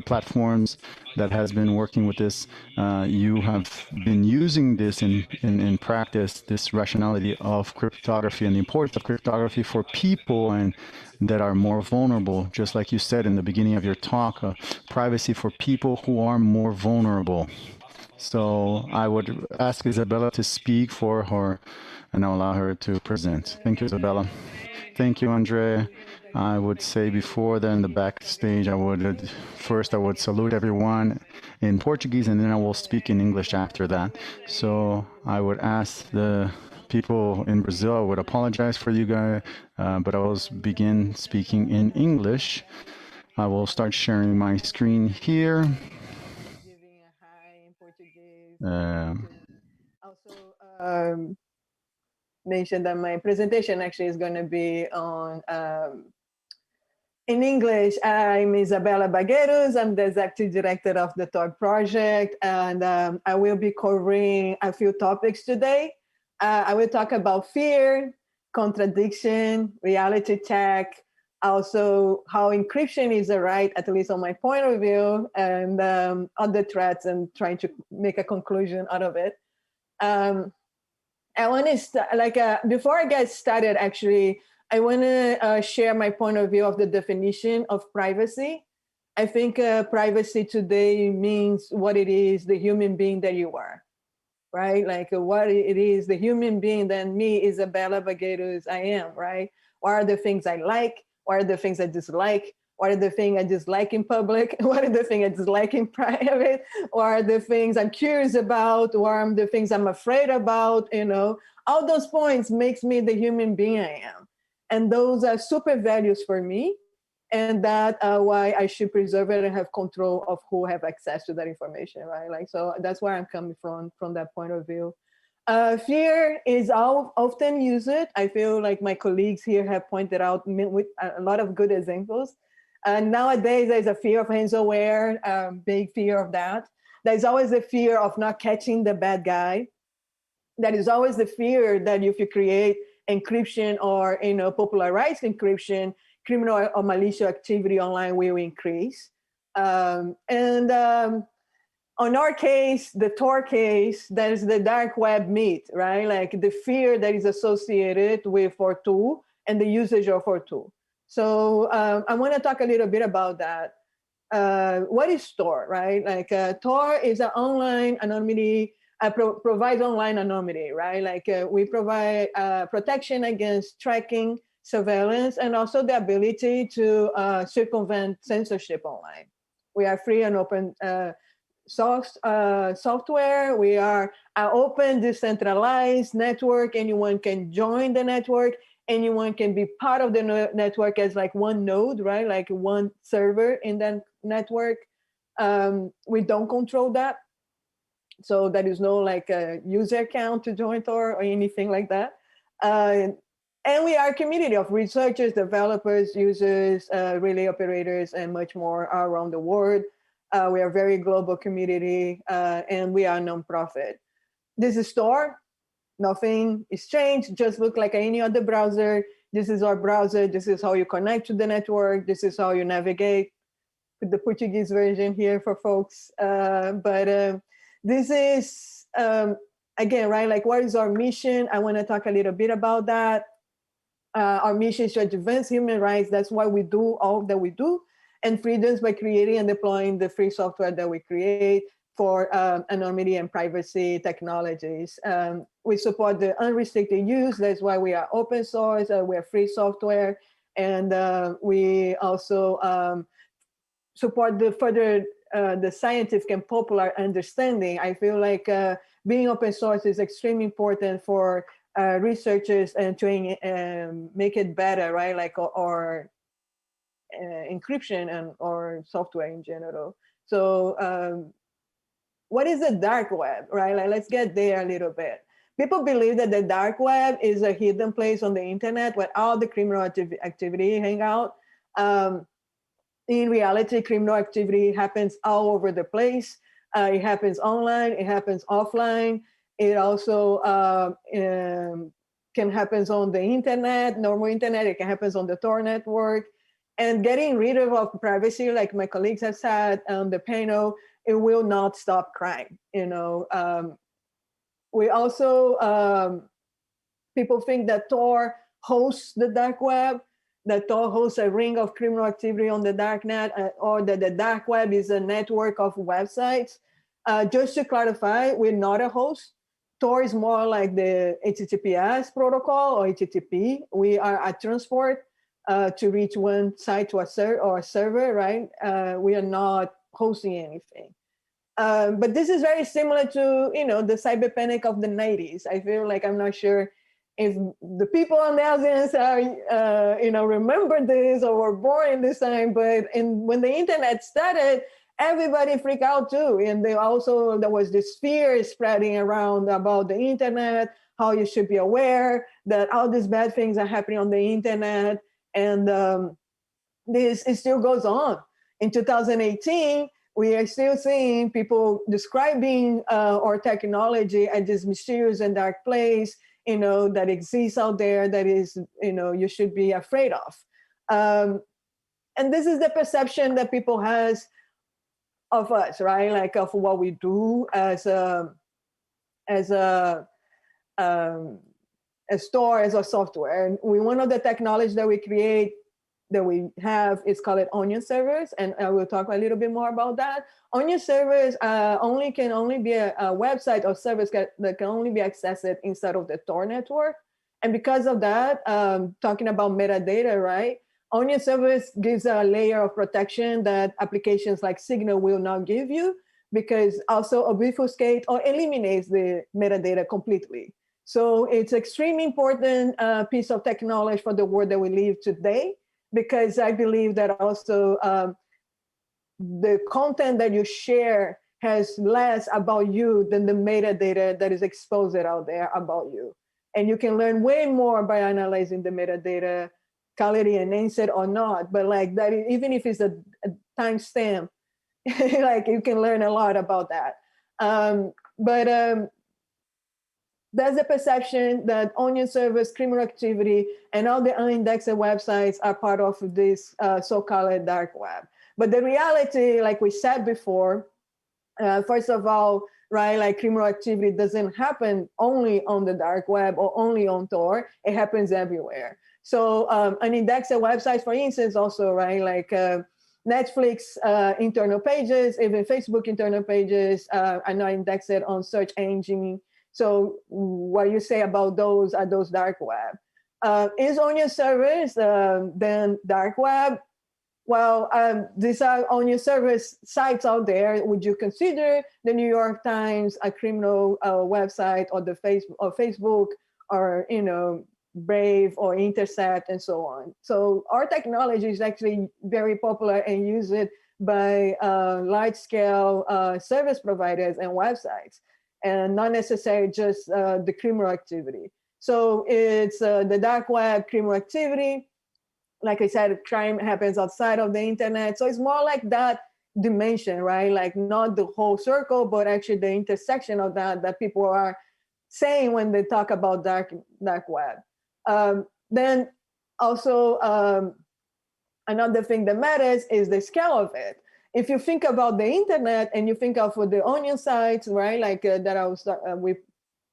platforms that has been working with this, you have been using this in practice, this rationality of cryptography and the importance of cryptography for people and that are more vulnerable, just like you said in the beginning of your talk, privacy for people who are more vulnerable. So I would ask Isabela to speak for her, and I'll allow her to present. Thank you, Isabela. Thank you, André. I would say before then, the backstage, I would salute everyone in Portuguese, and then I will speak in English after that. So I would ask the people in Brazil, I would apologize for you guys, but I will begin speaking in English. I will start sharing my screen here. Giving a hi in Portuguese. Also, Mention that my presentation actually is going to be on in English. I'm Isabela Bagueros. I'm the executive director of the TOR project, and I will be covering a few topics today. I will talk about fear, contradiction, reality check, also how encryption is a right, at least on my point of view, and other threats, and trying to make a conclusion out of it. I want to before I get started, actually, I want to share my point of view of the definition of privacy. I think privacy today means what it is, the human being that you are, right? Like what it is, the human being that me, Isabela Bagueros, I am, right? What are the things I like? What are the things I dislike? What are the things I dislike in public? What are the things I dislike in private? What are the things I'm curious about? What are the things I'm afraid about? You know, all those points makes me the human being I am. And those are super values for me. And that why I should preserve it and have control of who have access to that information, right? Like, so that's where I'm coming from that point of view. Fear is often used. I feel like my colleagues here have pointed out with a lot of good examples. Nowadays, there's a fear of ransomware, big fear of that. There's always the fear of not catching the bad guy. There is always the fear that if you create encryption or popularize encryption, criminal or malicious activity online will increase. On our case, the Tor case, there's the dark web myth, right? Like the fear that is associated with R2 and the usage of R2. So I want to talk a little bit about that. What is Tor, right? Like Tor is an online anonymity, provides online anonymity, right? Like we provide protection against tracking, surveillance, and also the ability to circumvent censorship online. We are free and open software. We are an open, decentralized network. Anyone can join the network. Anyone can be part of the network as like one node, right? Like one server in that network. We don't control that. So there is no like a user account to join Tor or anything like that. And we are a community of researchers, developers, users, relay operators, and much more around the world. We are a very global community, and we are a nonprofit. This is Tor. Nothing is changed, just look like any other browser. This is our browser. This is how you connect to the network. This is how you navigate. Put the Portuguese version here for folks. This is, again, right, like what is our mission? I want to talk a little bit about that. Our mission is to advance human rights. That's why we do all that we do. And freedoms by creating and deploying the free software that we create for anonymity and privacy technologies. We support the unrestricted use. That's why we are open source. We are free software. And we also support the further the scientific and popular understanding. I feel like being open source is extremely important for researchers and to make it better, right? Like or encryption and or software in general. So what is the dark web, right? Like, let's get there a little bit. People believe that the dark web is a hidden place on the internet where all the criminal activity hang out. In reality, criminal activity happens all over the place. It happens online, it happens offline. It also can happen on the internet, normal internet, it can happen on the Tor network. And getting rid of privacy, like my colleagues have said on the panel, it will not stop crime. We also, people think that Tor hosts the dark web, that Tor hosts a ring of criminal activity on the dark net, or that the dark web is a network of websites. Just to clarify, we're not a host. Tor is more like the HTTPS protocol or HTTP. We are a transport to reach one site to a server, right? We are not hosting anything. But this is very similar to, the cyber panic of the 90s. I feel like, I'm not sure if the people on the audience are, remember this or were born in this time, but when the internet started, everybody freaked out too. And there was this fear spreading around about the internet, how you should be aware that all these bad things are happening on the internet. And it still goes on. In 2018, we are still seeing people describing our technology as this mysterious and dark place, that exists out there that is, you should be afraid of. And this is the perception that people has of us, right? Like of what we do as a store, as a software. And one of the technologies that we create, that we have, is called onion servers, and I will talk a little bit more about that. Onion servers can only be a website or service that can only be accessed inside of the Tor network. And because of that, talking about metadata, right? Onion servers gives a layer of protection that applications like Signal will not give you, because also obfuscate or eliminates the metadata completely. So it's extremely important piece of technology for the world that we live today, because I believe that also the content that you share has less about you than the metadata that is exposed out there about you. And you can learn way more by analyzing the metadata, call it an answer or not, but like that, even if it's a timestamp, like you can learn a lot about that. There's a perception that onion servers, criminal activity, and all the unindexed websites are part of this so-called dark web. But the reality, like we said before, first of all, right, like criminal activity doesn't happen only on the dark web or only on Tor, it happens everywhere. So unindexed websites, for instance, also, right, like Netflix internal pages, even Facebook internal pages are not indexed on search engine. So what you say about those are those dark web. Is onion servers then dark web? Well, these are onion servers sites out there. Would you consider the New York Times a criminal website, or the Facebook, or Brave or Intercept and so on? So our technology is actually very popular and used by large-scale service providers and websites, and not necessarily just the criminal activity. So it's the dark web, criminal activity. Like I said, crime happens outside of the internet. So it's more like that dimension, right? Like not the whole circle, but actually the intersection of that people are saying when they talk about dark web. Then also another thing that matters is the scale of it. If you think about the internet and you think of the onion sites, right? Like that I was with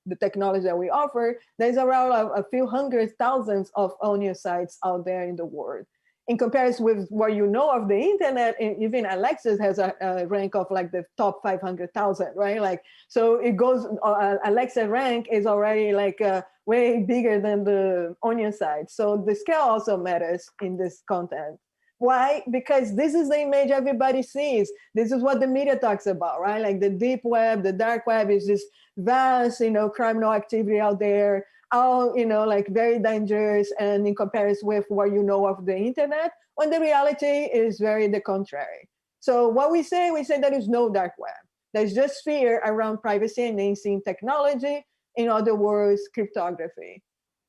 the technology that we offer, there's around a few hundred thousands of onion sites out there in the world. In comparison with what you know of the internet, even Alexa has a rank of like the top 500,000, right? Like, so it goes, Alexa rank is already like way bigger than the onion site. So the scale also matters in this content. Why? Because this is the image everybody sees. This is what the media talks about, right? Like the deep web, the dark web is this vast, criminal activity out there, all, like very dangerous, and in comparison with what you know of the internet, when the reality is very the contrary. So what we say there is no dark web. There's just fear around privacy enhancing technology, in other words, cryptography.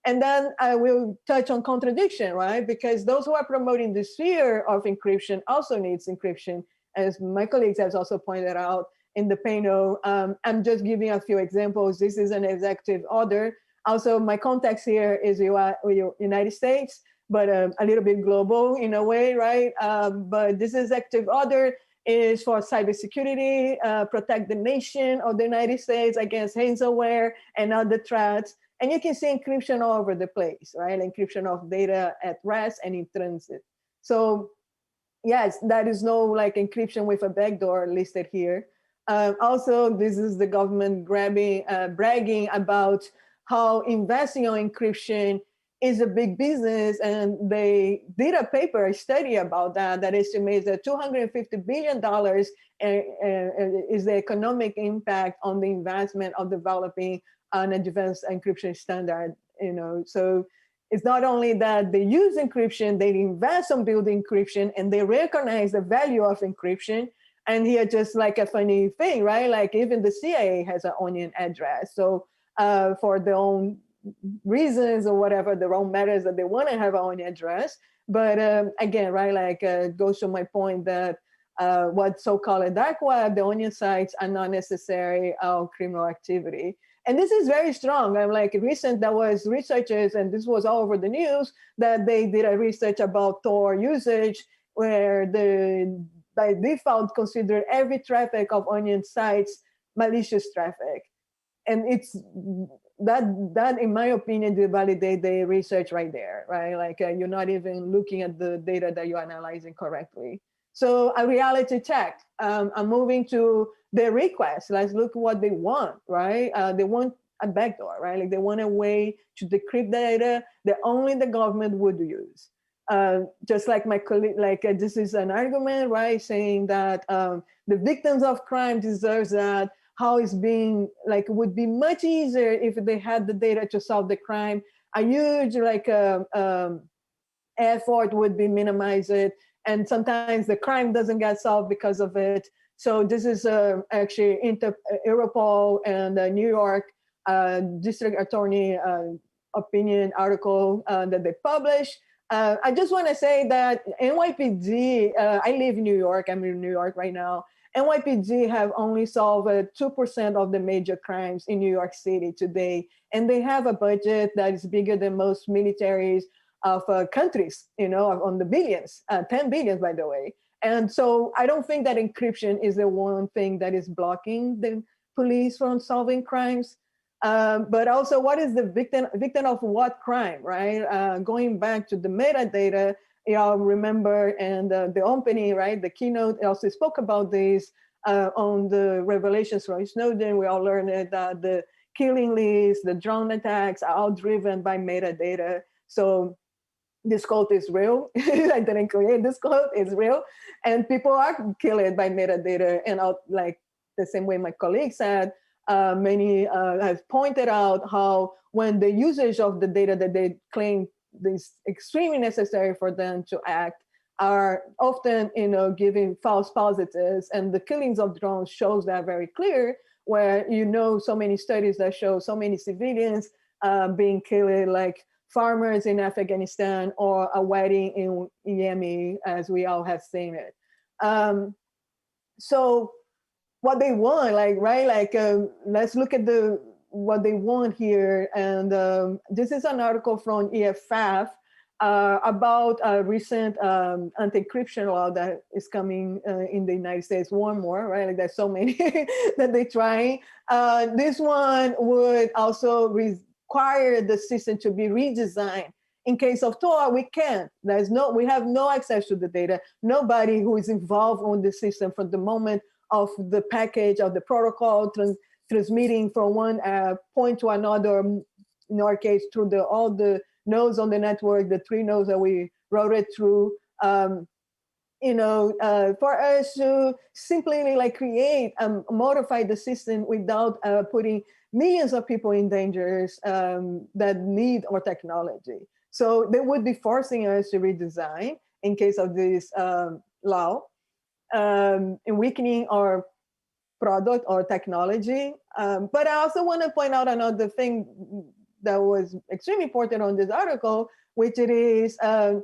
And then I will touch on contradiction, right? Because those who are promoting the fear of encryption also needs encryption, as my colleagues have also pointed out in the panel. I'm just giving a few examples. This is an executive order. Also, my context here is United States, but a little bit global in a way, right? But this executive order is for cybersecurity, protect the nation of the United States against ransomware and other threats. And you can see encryption all over the place, right? Encryption of data at rest and in transit. So yes, that is no like encryption with a backdoor listed here. Also, this is the government bragging about how investing on encryption is a big business. And they did a study about that estimates that $250 billion is the economic impact on the investment of developing an advanced encryption standard So it's not only that they use encryption, they invest on building encryption, and they recognize the value of encryption. And here, just like a funny thing, right? Like even the CIA has an onion address. So for their own reasons or whatever, their own matters that they want to have an onion address. But again, right, like it goes to my point that what so-called dark web, the onion sites are not necessary criminal activity. And this is very strong. I'm like recent, there was researchers, and this was all over the news, that they did a research about Tor usage, where by default consider every traffic of onion sites malicious traffic. And it's that in my opinion, to validate the research right there, right? Like you're not even looking at the data that you're analyzing correctly. So a reality check. I'm moving to the request. Let's look at what they want, right? They want a backdoor, right? Like they want a way to decrypt data that only the government would use. Just like my colleague, like this is an argument, right? Saying that the victims of crime deserves that. How it's being, like, it would be much easier if they had the data to solve the crime. A huge effort would be minimized, and sometimes the crime doesn't get solved because of it. So this is actually Europol and New York District Attorney opinion article that they published. I just want to say that NYPD, I live in New York, I'm in New York right now. NYPD have only solved 2% of the major crimes in New York City today. And they have a budget that is bigger than most militaries of countries, on the billions, 10 billions, by the way. And so I don't think that encryption is the one thing that is blocking the police from solving crimes. But also, what is the victim of what crime, right? Going back to the metadata, y'all remember, and the opening, right? The keynote also spoke about this on the revelations from Snowden. We all learned that the killing lists, the drone attacks are all driven by metadata. So this code is real. I didn't create this code, it's real. And people are killed by metadata. And like the same way my colleague said, many have pointed out how when the usage of the data that they claim is extremely necessary for them to act are often, giving false positives. And the killings of drones shows that very clear, where, so many studies that show so many civilians being killed, like farmers in Afghanistan or a wedding in Yemen, as we all have seen it. So what they want, let's look at what they want here. And this is an article from EFF about a recent anti-encryption law that is coming in the United States. One more, right? Like there's so many that they try. This one would also require the system to be redesigned. In case of Tor, we can't. We have no access to the data. Nobody who is involved on the system from the moment of the package of the protocol transmitting from one point to another, in our case, through all the nodes on the network, the 3 nodes that we routed through, for us to simply create and modify the system without putting millions of people in dangers that need our technology. So they would be forcing us to redesign in case of this law, and weakening our product or technology. But I also want to point out another thing that was extremely important on this article, which it is the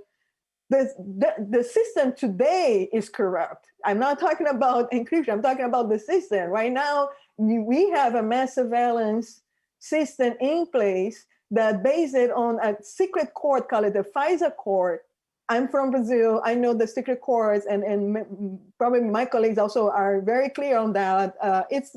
system today is corrupt. I'm not talking about encryption, I'm talking about the system. Right now, we have a mass surveillance system in place that based it on a secret court, call it the FISA court. I'm from Brazil. I know the secret courts, and probably my colleagues also are very clear on that. It's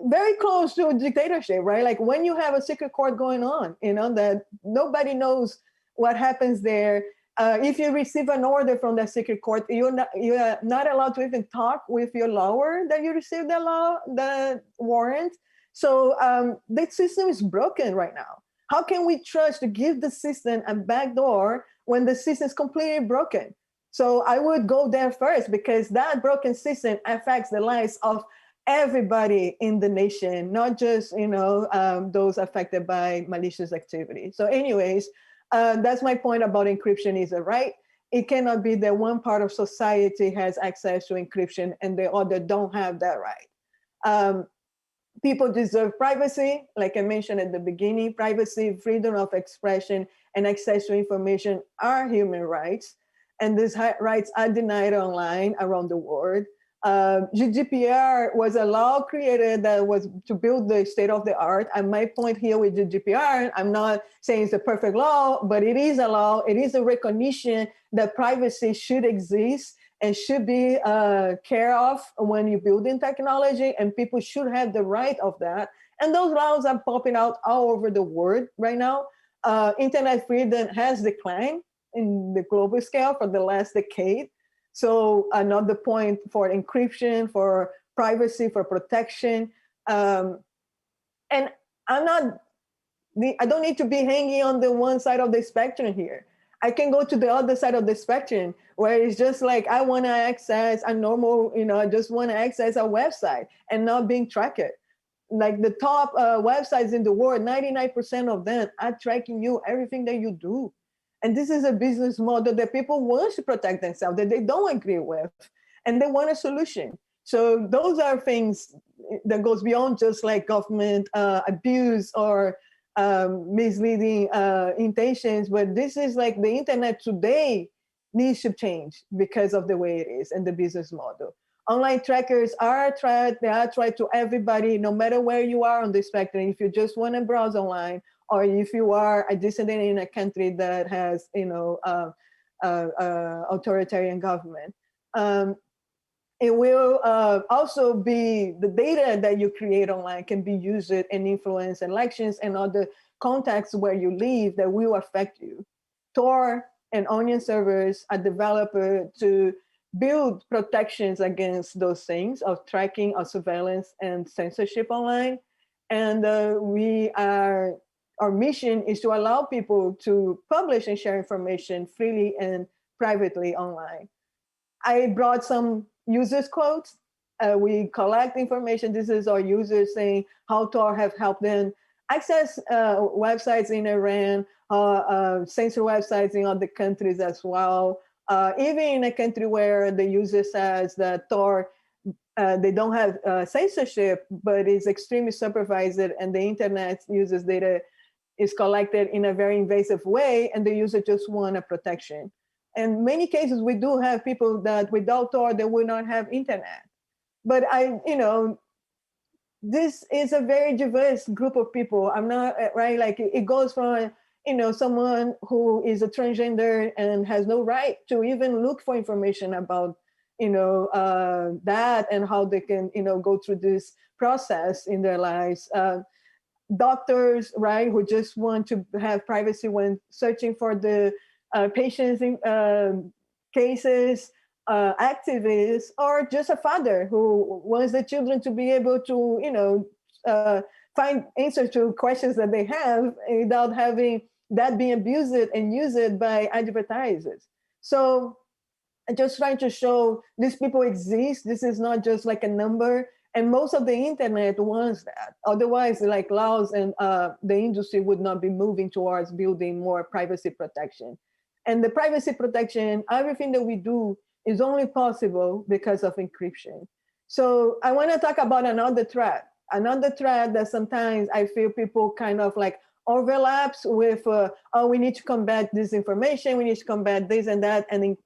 very close to a dictatorship, right? Like when you have a secret court going on, that nobody knows what happens there. If you receive an order from the secret court, you're not allowed to even talk with your lawyer that you received the warrant. So the system is broken right now. How can we trust to give the system a backdoor when the system is completely broken? So I would go there first, because that broken system affects the lives of everybody in the nation, not just, those affected by malicious activity. So anyways, that's my point about encryption is a right. It cannot be that one part of society has access to encryption and the other don't have that right. People deserve privacy, like I mentioned at the beginning. Privacy, freedom of expression, and access to information are human rights. And these rights are denied online around the world. GDPR was a law created that was to build the state of the art. And my point here with GDPR, I'm not saying it's a perfect law, but it is a law. It is a recognition that privacy should exist and should be cared of when you're building technology, and people should have the right of that. And those laws are popping out all over the world right now. Internet freedom has declined in the global scale for the last decade. So another point for encryption, for privacy, for protection. And I don't need to be hanging on the one side of the spectrum here. I can go to the other side of the spectrum where it's just like, I want to access a normal, I just want to access a website and not being tracked. Like the top websites in the world, 99% of them are tracking you, everything that you do. And this is a business model that people want to protect themselves, that they don't agree with, and they want a solution. So those are things that goes beyond just like government abuse or misleading intentions, but this is like the internet today needs to change because of the way it is and the business model. Online trackers are a threat. They are a threat to everybody, no matter where you are on the spectrum. If you just want to browse online, or if you are a dissident in a country that has, authoritarian government. It will also be the data that you create online can be used and influence elections and other contexts where you live that will affect you. Tor and Onion servers are developed to build protections against those things of tracking, of surveillance, and censorship online. And our mission is to allow people to publish and share information freely and privately online. I brought some users quotes. We collect information. This is our users saying how Tor have helped them access websites in Iran, censor websites in other countries as well. Even in a country where the user says that Tor, they don't have censorship, but it's extremely supervised and the internet uses data is collected in a very invasive way and the user just want a protection. In many cases, we do have people that without Tor, they will not have internet. But this is a very diverse group of people. I'm not, right? Like it goes from, someone who is a transgender and has no right to even look for information about, that and how they can, go through this process in their lives. Doctors, right, who just want to have privacy when searching for the patients in cases, activists, or just a father who wants the children to be able to, find answers to questions that they have without having that being abused and used by advertisers. So I'm just trying to show these people exist. This is not just like a number. And most of the internet wants that. Otherwise, like laws and the industry would not be moving towards building more privacy protection. And the privacy protection, everything that we do is only possible because of encryption. So I want to talk about another threat that sometimes I feel people kind of like overlaps with, we need to combat disinformation, we need to combat this and that. And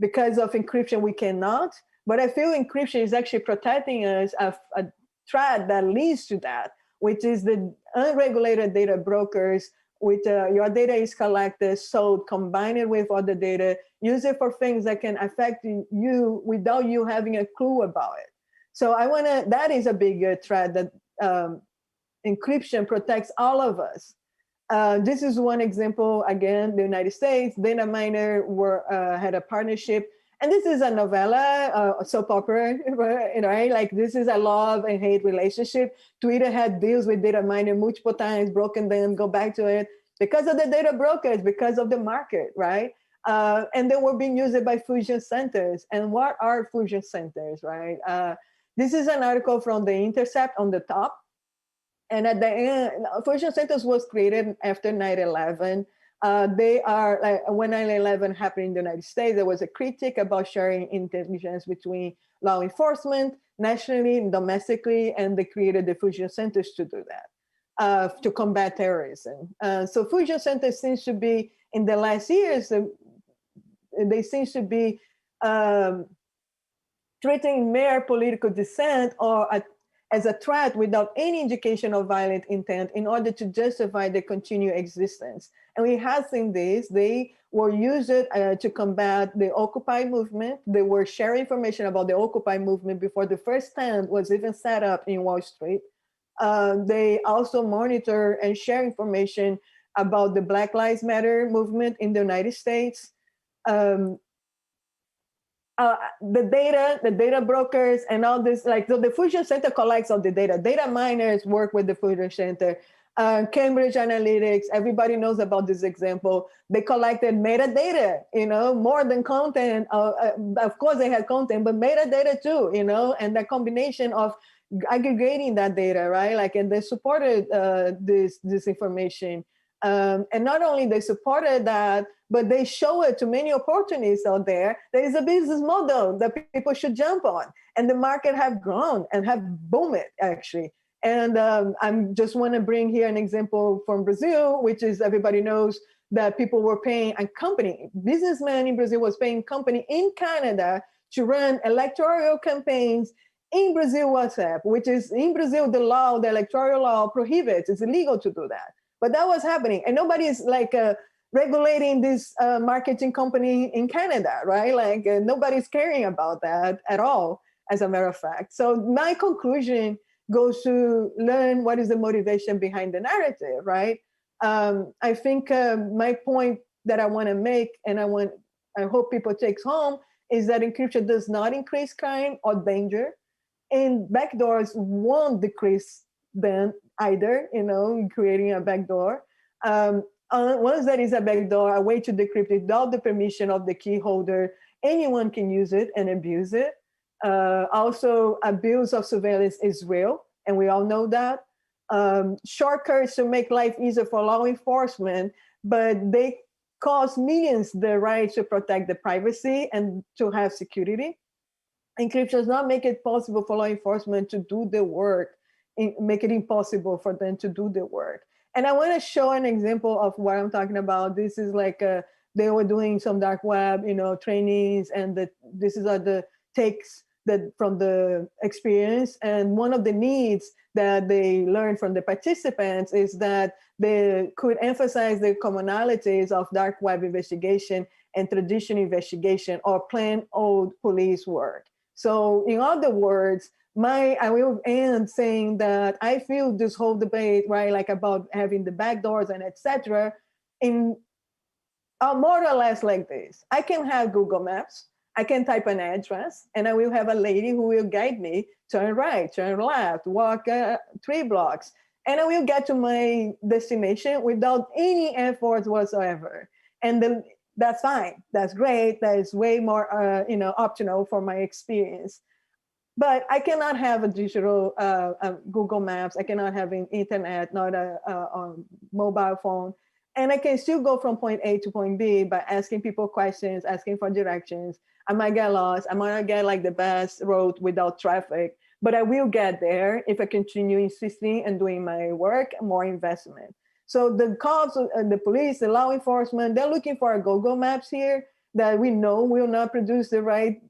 because of encryption, we cannot. But I feel encryption is actually protecting us of a threat that leads to that, which is the unregulated data brokers, which your data is collected, sold, combine it with other data, use it for things that can affect you without you having a clue about it. So that is a big threat that encryption protects all of us. This is one example, again, the United States, data miner had a partnership. And this is a novella, soap opera, right? Like this is a love and hate relationship. Twitter had deals with data miner multiple times, broken them, go back to it because of the data brokers, because of the market, right? And they were being used by fusion centers. And what are fusion centers, right? This is an article from The Intercept on the top. And at the end, Fusion Centers was created after 9/11. They are, like, when 9/11 happened in the United States, there was a critique about sharing intelligence between law enforcement, nationally and domestically, and they created the Fusion Centers to do that, to combat terrorism. So Fusion Centers seems to be, in the last years, they seem to be treating mere political dissent or as a threat without any indication of violent intent in order to justify their continued existence. And we have seen this. They were used to combat the Occupy movement. They were sharing information about the Occupy movement before the first stand was even set up in Wall Street. They also monitor and share information about the Black Lives Matter movement in the United States. The data brokers and all this, like, so the Fusion Center collects all the data. Data miners work with the Fusion Center. Cambridge Analytics, everybody knows about this example. They collected metadata, more than content. Of course they had content, but metadata too, and the combination of aggregating that data, right? Like, and they supported this information. And not only they supported that, but they show it to many opportunities out there. There is a business model that people should jump on. And the market have grown and have boomed, actually. And I just want to bring here an example from Brazil, which is, everybody knows that people were paying a company, businessman in Brazil was paying company in Canada to run electoral campaigns in Brazil WhatsApp, which is, in Brazil, the electoral law prohibits, it's illegal to do that. But that was happening, and nobody's like regulating this marketing company in Canada, right? Like, nobody's caring about that at all, as a matter of fact. So my conclusion goes to learn what is the motivation behind the narrative, right? I think my point that I want to make, and I hope people takes home, is that encryption does not increase crime or danger, and backdoors won't decrease them either, creating a backdoor. Once there is a backdoor, a way to decrypt it without the permission of the key holder, anyone can use it and abuse it. Also, abuse of surveillance is real, and we all know that. Shortcuts to make life easier for law enforcement, but they cost millions the right to protect the privacy and to have security. Encryption does not make it possible for law enforcement to do the work, make it impossible for them to do the work. And I want to show an example of what I'm talking about. This is like they were doing some dark web, trainings, and this is the takes that from the experience. And one of the needs that they learned from the participants is that they could emphasize the commonalities of dark web investigation and traditional investigation or plain old police work. So in other words, I will end saying that I feel this whole debate, right, like about having the backdoors and etc., in more or less like this. I can have Google Maps, I can type an address, and I will have a lady who will guide me, turn right, turn left, walk 3 blocks, and I will get to my destination without any effort whatsoever. And that's fine, that's great, that is way more optional for my experience. But I cannot have a digital Google Maps. I cannot have an internet, not a mobile phone. And I can still go from point A to point B by asking people questions, asking for directions. I might get lost. I might not get like the best road without traffic, but I will get there if I continue insisting and doing my work, more investment. So the cops, the police, the law enforcement, they're looking for a Google Maps here that we know will not produce the right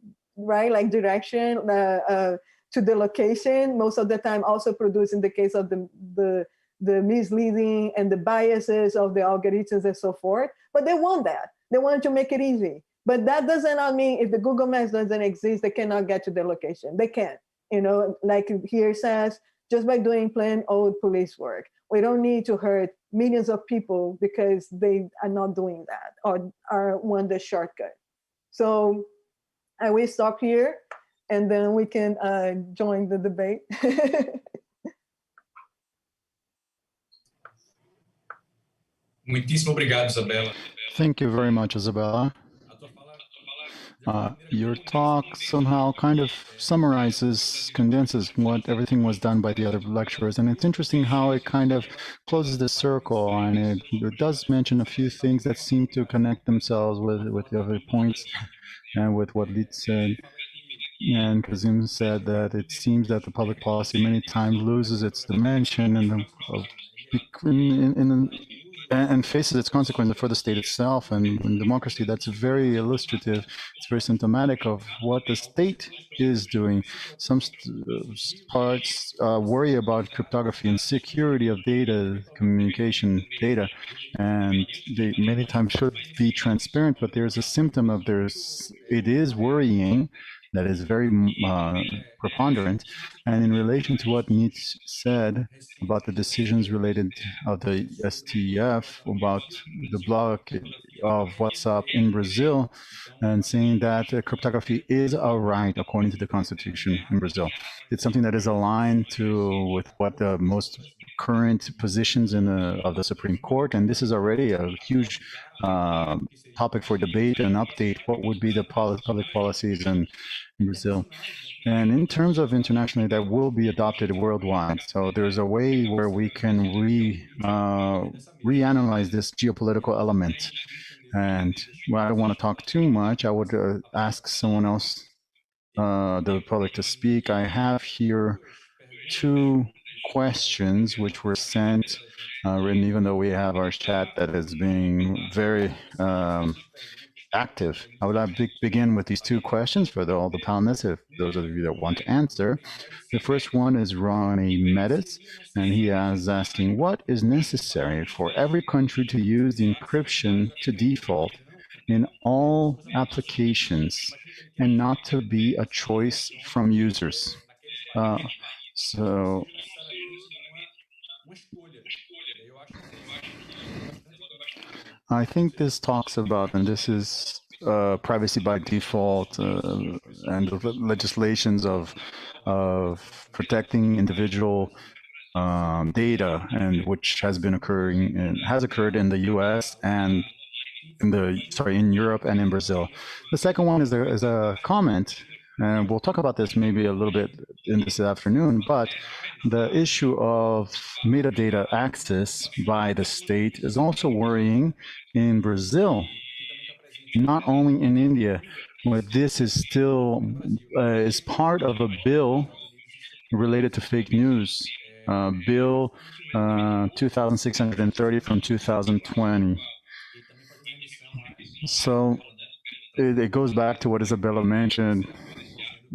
like direction to the location. Most of the time also produce, in the case of the misleading and the biases of the algorithms and so forth. But they want that. They want to make it easy. But that does not mean if the Google Maps doesn't exist, they cannot get to the location. They can't, like here says, just by doing plain old police work. We don't need to hurt millions of people because they are not doing that or want the shortcut. So I will stop here, and then we can join the debate. Muitíssimo obrigado, Isabela. Thank you very much, Isabela. Your talk somehow kind of summarizes, condenses what everything was done by the other lecturers. And it's interesting how it kind of closes the circle, and it does mention a few things that seem to connect themselves with the other points and with what Lit said. And Kazim said that it seems that the public policy many times loses its dimension and faces its consequences for the state itself and in democracy. That's very illustrative. It's very symptomatic of what the state is doing. Some parts worry about cryptography and security of data, communication data, and they many times should be transparent, but there's a symptom of it is worrying that is very preponderant. And in relation to what Nietzsche said about the decisions related of the STF about the block of WhatsApp in Brazil, and saying that cryptography is a right according to the constitution in Brazil. It's something that is aligned with what the most current positions of the Supreme Court, and this is already a huge topic for debate and update. What would be the public policies in Brazil? And in terms of internationally, that will be adopted worldwide. So there's a way where we can reanalyze this geopolitical element. And well, I don't want to talk too much. I would ask someone else, the public, to speak. I have here two questions which were sent, written, even though we have our chat that is being very active. I would like to begin with these two questions for all the panelists, if those of you that want to answer. The first one is Ronnie Medes, and he is asking, what is necessary for every country to use the encryption to default in all applications and not to be a choice from users? So I think this talks about, and this is privacy by default and the legislations of protecting individual data, and which has been occurring and has occurred in the U.S. and in Europe and in Brazil. The second one is a comment, and we'll talk about this maybe a little bit in this afternoon, but the issue of metadata access by the state is also worrying in Brazil, not only in India, where this is still is part of a bill related to fake news, Bill 2630 from 2020. So it goes back to what Isabela mentioned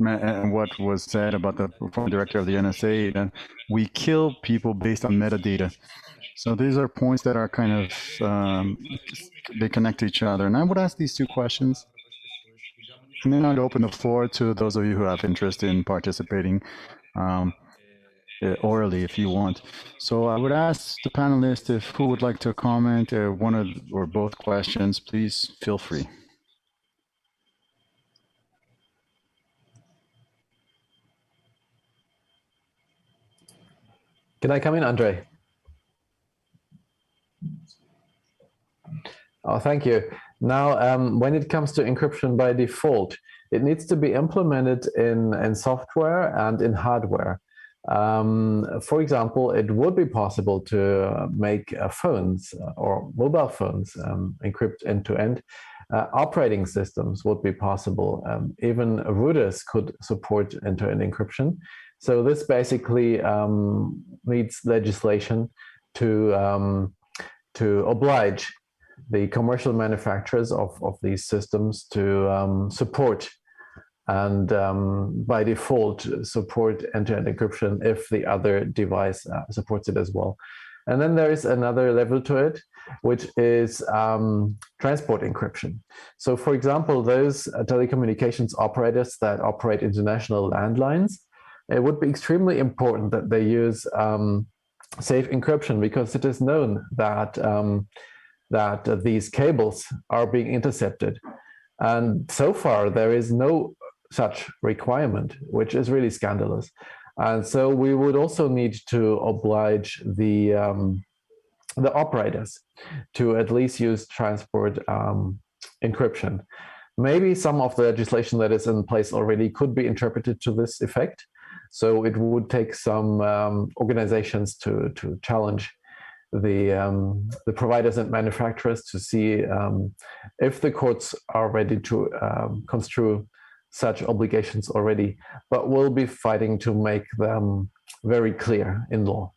and what was said about the former director of the NSA, that we kill people based on metadata. So these are points that are kind of, they connect to each other. And I would ask these two questions, and then I'd open the floor to those of you who have interest in participating orally if you want. So I would ask the panelists who would like to comment one or both questions, please feel free. Can I come in, André? Oh, thank you. Now, when it comes to encryption by default, it needs to be implemented in software and in hardware. For example, it would be possible to make phones or mobile phones encrypt end-to-end. Operating systems would be possible. Even routers could support end-to-end encryption. So this basically needs legislation to oblige the commercial manufacturers of these systems to support and by default support end-to-end encryption if the other device supports it as well. And then there is another level to it, which is transport encryption. So for example, those telecommunications operators that operate international landlines, it would be extremely important that they use safe encryption, because it is known that that these cables are being intercepted. And so far, there is no such requirement, which is really scandalous. And so we would also need to oblige the operators to at least use transport encryption. Maybe some of the legislation that is in place already could be interpreted to this effect. So it would take some organizations to challenge the providers and manufacturers to see if the courts are ready to construe such obligations already, but we'll be fighting to make them very clear in law.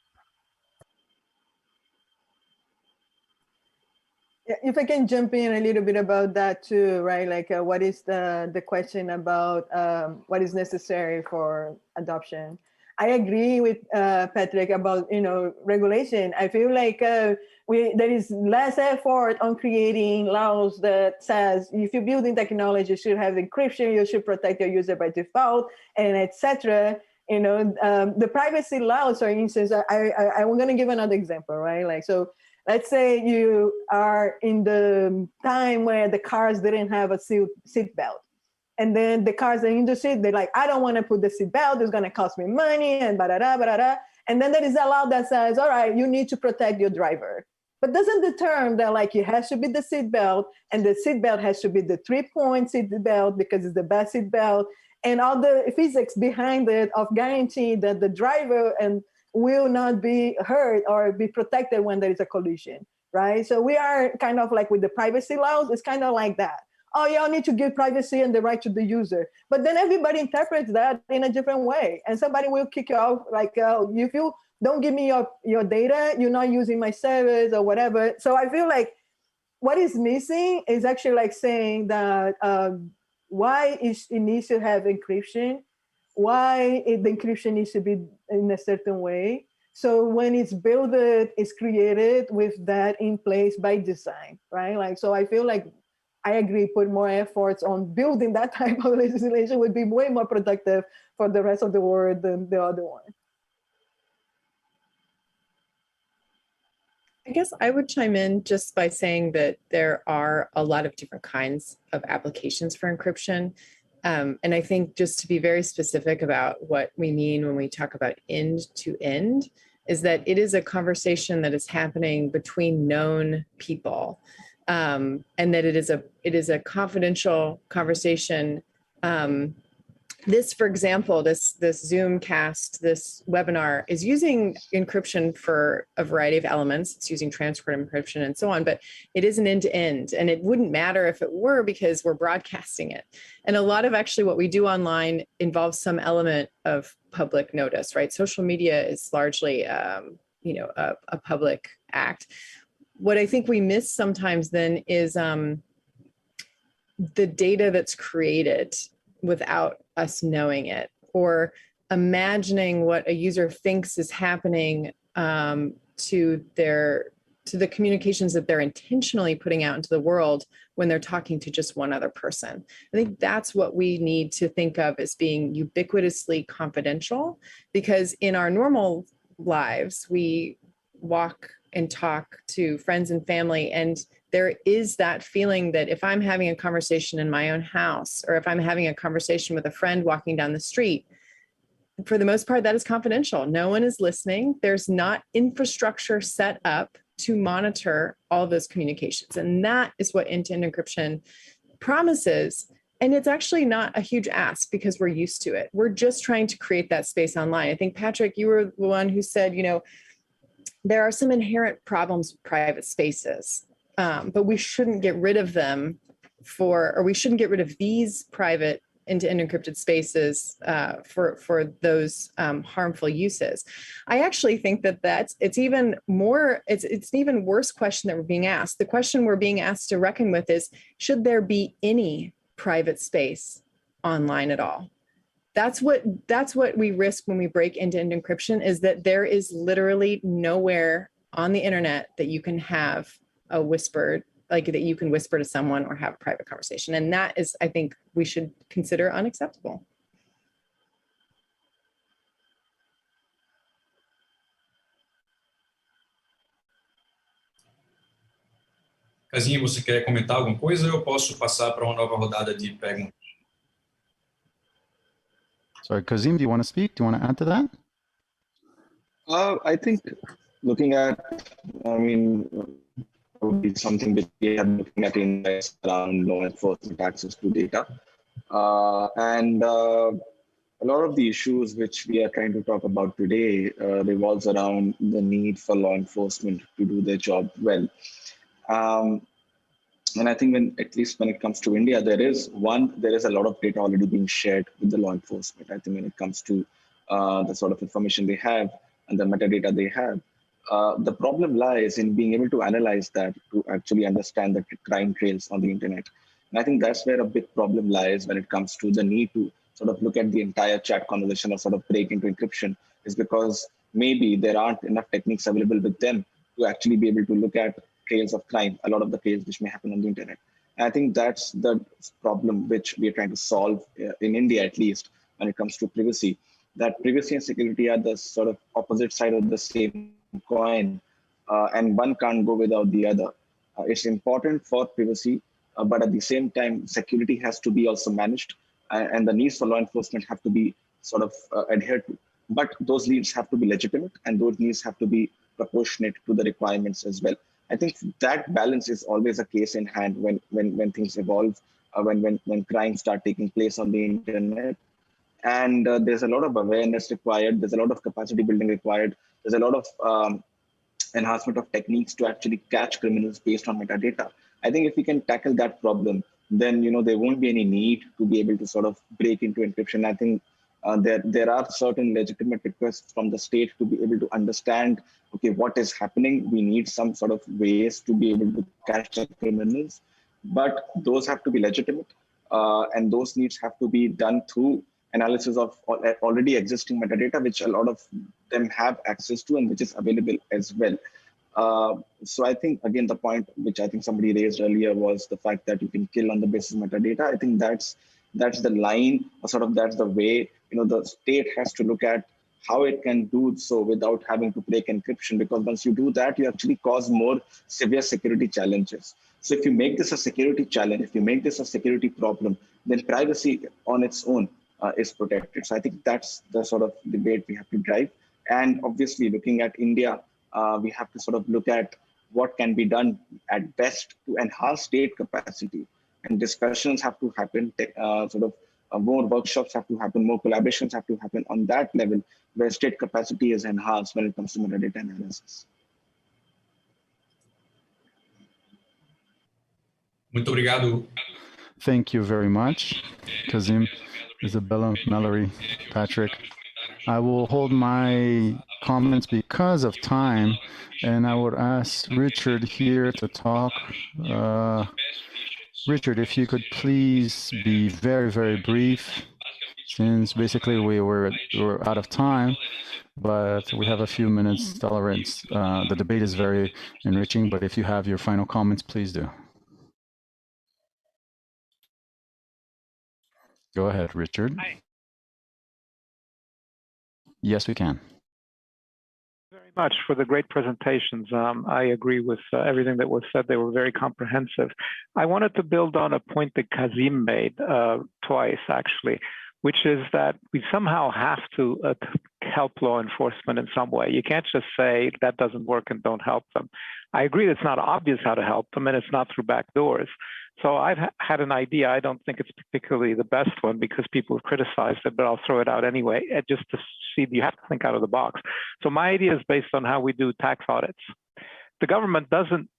If I can jump in a little bit about that too, right? Like what is the question about what is necessary for adoption? I agree with Patrick about, regulation. I feel like there is less effort on creating laws that says if you're building technology, you should have encryption, you should protect your user by default, and etc. The privacy laws, for instance, I'm going to give another example, right? Like, so let's say you are in the time where the cars didn't have a seat belt. And then the cars in the industry, they're like, I don't want to put the seat belt. It's going to cost me money and ba-da-da, ba-da-da. And then there is a law that says, all right, you need to protect your driver. But doesn't determine that like it has to be the seat belt, and the seat belt has to be the 3-point seat belt because it's the best seat belt, and all the physics behind it of guaranteeing that the driver will not be hurt or be protected when there is a collision, right? So we are kind of like with the privacy laws, it's kind of like that. Oh, y'all need to give privacy and the right to the user. But then everybody interprets that in a different way. And somebody will kick you off like, if you don't give me your data, you're not using my service or whatever. So I feel like what is missing is actually like saying that why it needs to have encryption, why the encryption needs to be in a certain way. So when it's built, it's created with that in place by design, right? Like, so I feel like I agree, put more efforts on building that type of legislation would be way more productive for the rest of the world than the other one. I guess I would chime in just by saying that there are a lot of different kinds of applications for encryption. And I think just to be very specific about what we mean when we talk about end-to-end is that it is a conversation that is happening between known people. And that it is a confidential conversation. This, for example, this Zoomcast, this webinar is using encryption for a variety of elements. It's using transport encryption and so on, but it is an end-to-end, and it wouldn't matter if it were because we're broadcasting it. And a lot of actually what we do online involves some element of public notice, right? Social media is largely, a public act. What I think we miss sometimes then is the data that's created without us knowing it, or imagining what a user thinks is happening to the communications that they're intentionally putting out into the world when they're talking to just one other person. I think that's what we need to think of as being ubiquitously confidential, because in our normal lives, we walk and talk to friends and family, and there is that feeling that if I'm having a conversation in my own house, or if I'm having a conversation with a friend walking down the street, for the most part, that is confidential. No one is listening. There's not infrastructure set up to monitor all of those communications. And that is what end-to-end encryption promises. And it's actually not a huge ask because we're used to it. We're just trying to create that space online. I think, Patrick, you were the one who said, there are some inherent problems with private spaces, but we shouldn't get rid of them we shouldn't get rid of these private end-to-end encrypted spaces for those harmful uses. I actually think that it's an even worse question that we're being asked. The question we're being asked to reckon with is, should there be any private space online at all? That's what we risk when we break end-to-end encryption, is that there is literally nowhere on the internet that you can have a whispered, like that you can whisper to someone or have a private conversation. And that is, I think, we should consider unacceptable. Kazim, você quer comentar alguma coisa ou eu posso passar para uma nova rodada de perguntas? Sorry, Kazim, do you want to speak? Do you want to add to that? I think looking at, I probably something which we are looking at in around law enforcement access to data. And a lot of the issues which we are trying to talk about today revolves around the need for law enforcement to do their job well. And I think at least when it comes to India, there is a lot of data already being shared with the law enforcement. I think when it comes to the sort of information they have and the metadata they have, the problem lies in being able to analyze that to actually understand the crime trails on the internet. And I think that's where a big problem lies when it comes to the need to sort of look at the entire chat conversation or sort of break into encryption, is because maybe there aren't enough techniques available with them to actually be able to look at trails of crime, a lot of the trails which may happen on the internet. And I think that's the problem which we are trying to solve in India, at least, when it comes to privacy. That privacy and security are the sort of opposite side of the same coin, and one can't go without the other. It's important for privacy, but at the same time, security has to be also managed, and the needs for law enforcement have to be sort of adhered to. But those needs have to be legitimate, and those needs have to be proportionate to the requirements as well. I think that balance is always a case in hand when things evolve, when crimes start taking place on the internet. And there's a lot of awareness required. There's a lot of capacity building required. There's a lot of enhancement of techniques to actually catch criminals based on metadata. I think if we can tackle that problem, then there won't be any need to be able to sort of break into encryption. I think there are certain legitimate requests from the state to be able to understand, okay, what is happening. We need some sort of ways to be able to catch the criminals, but those have to be legitimate, and those needs have to be done through analysis of already existing metadata, which a lot of them have access to and which is available as well. So I think, again, the point which I think somebody raised earlier was the fact that you can kill on the basis of metadata. I think that's the line, or sort of that's the way, the state has to look at how it can do so without having to break encryption, because once you do that, you actually cause more severe security challenges. So if you make this a security challenge, if you make this a security problem, then privacy on its own is protected. So I think that's the sort of debate we have to drive. And obviously, looking at India, we have to sort of look at what can be done at best to enhance state capacity. And discussions have to happen, more workshops have to happen, more collaborations have to happen on that level, where state capacity is enhanced when it comes to metadata analysis. Muito obrigado. Thank you very much, Kazim, Isabela, Mallory, Patrick. I will hold my comments because of time, and I would ask Richard here to talk. Richard, if you could please be very, very brief, since basically we're out of time, but we have a few minutes tolerance. The debate is very enriching, but if you have your final comments, please do. Go ahead, Richard. Hi. Yes, we can. Very much for the great presentations. I agree with everything that was said. They were very comprehensive. I wanted to build on a point that Kazim made twice, actually, which is that we somehow have to help law enforcement in some way. You can't just say that doesn't work and don't help them. I agree it's not obvious how to help them, and it's not through back doors. So I've had an idea. I don't think it's particularly the best one because people have criticized it, but I'll throw it out anyway, just to see you have to think out of the box. So my idea is based on how we do tax audits. The government doesn't,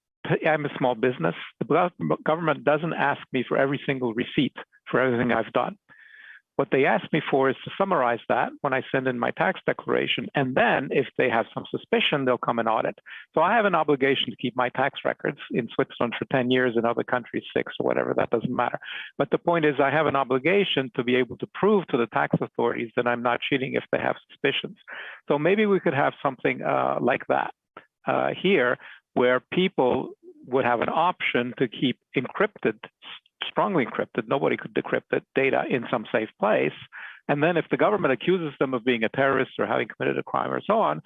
I'm a small business, the government doesn't ask me for every single receipt for everything I've done. What they ask me for is to summarize that when I send in my tax declaration. And then if they have some suspicion, they'll come and audit. So I have an obligation to keep my tax records in Switzerland for 10 years, in other countries 6 or whatever, that doesn't matter. But the point is I have an obligation to be able to prove to the tax authorities that I'm not cheating if they have suspicions. So maybe we could have something like that here, where people would have an option to keep encrypted, strongly encrypted, nobody could decrypt it, data in some safe place. And then if the government accuses them of being a terrorist or having committed a crime or so on,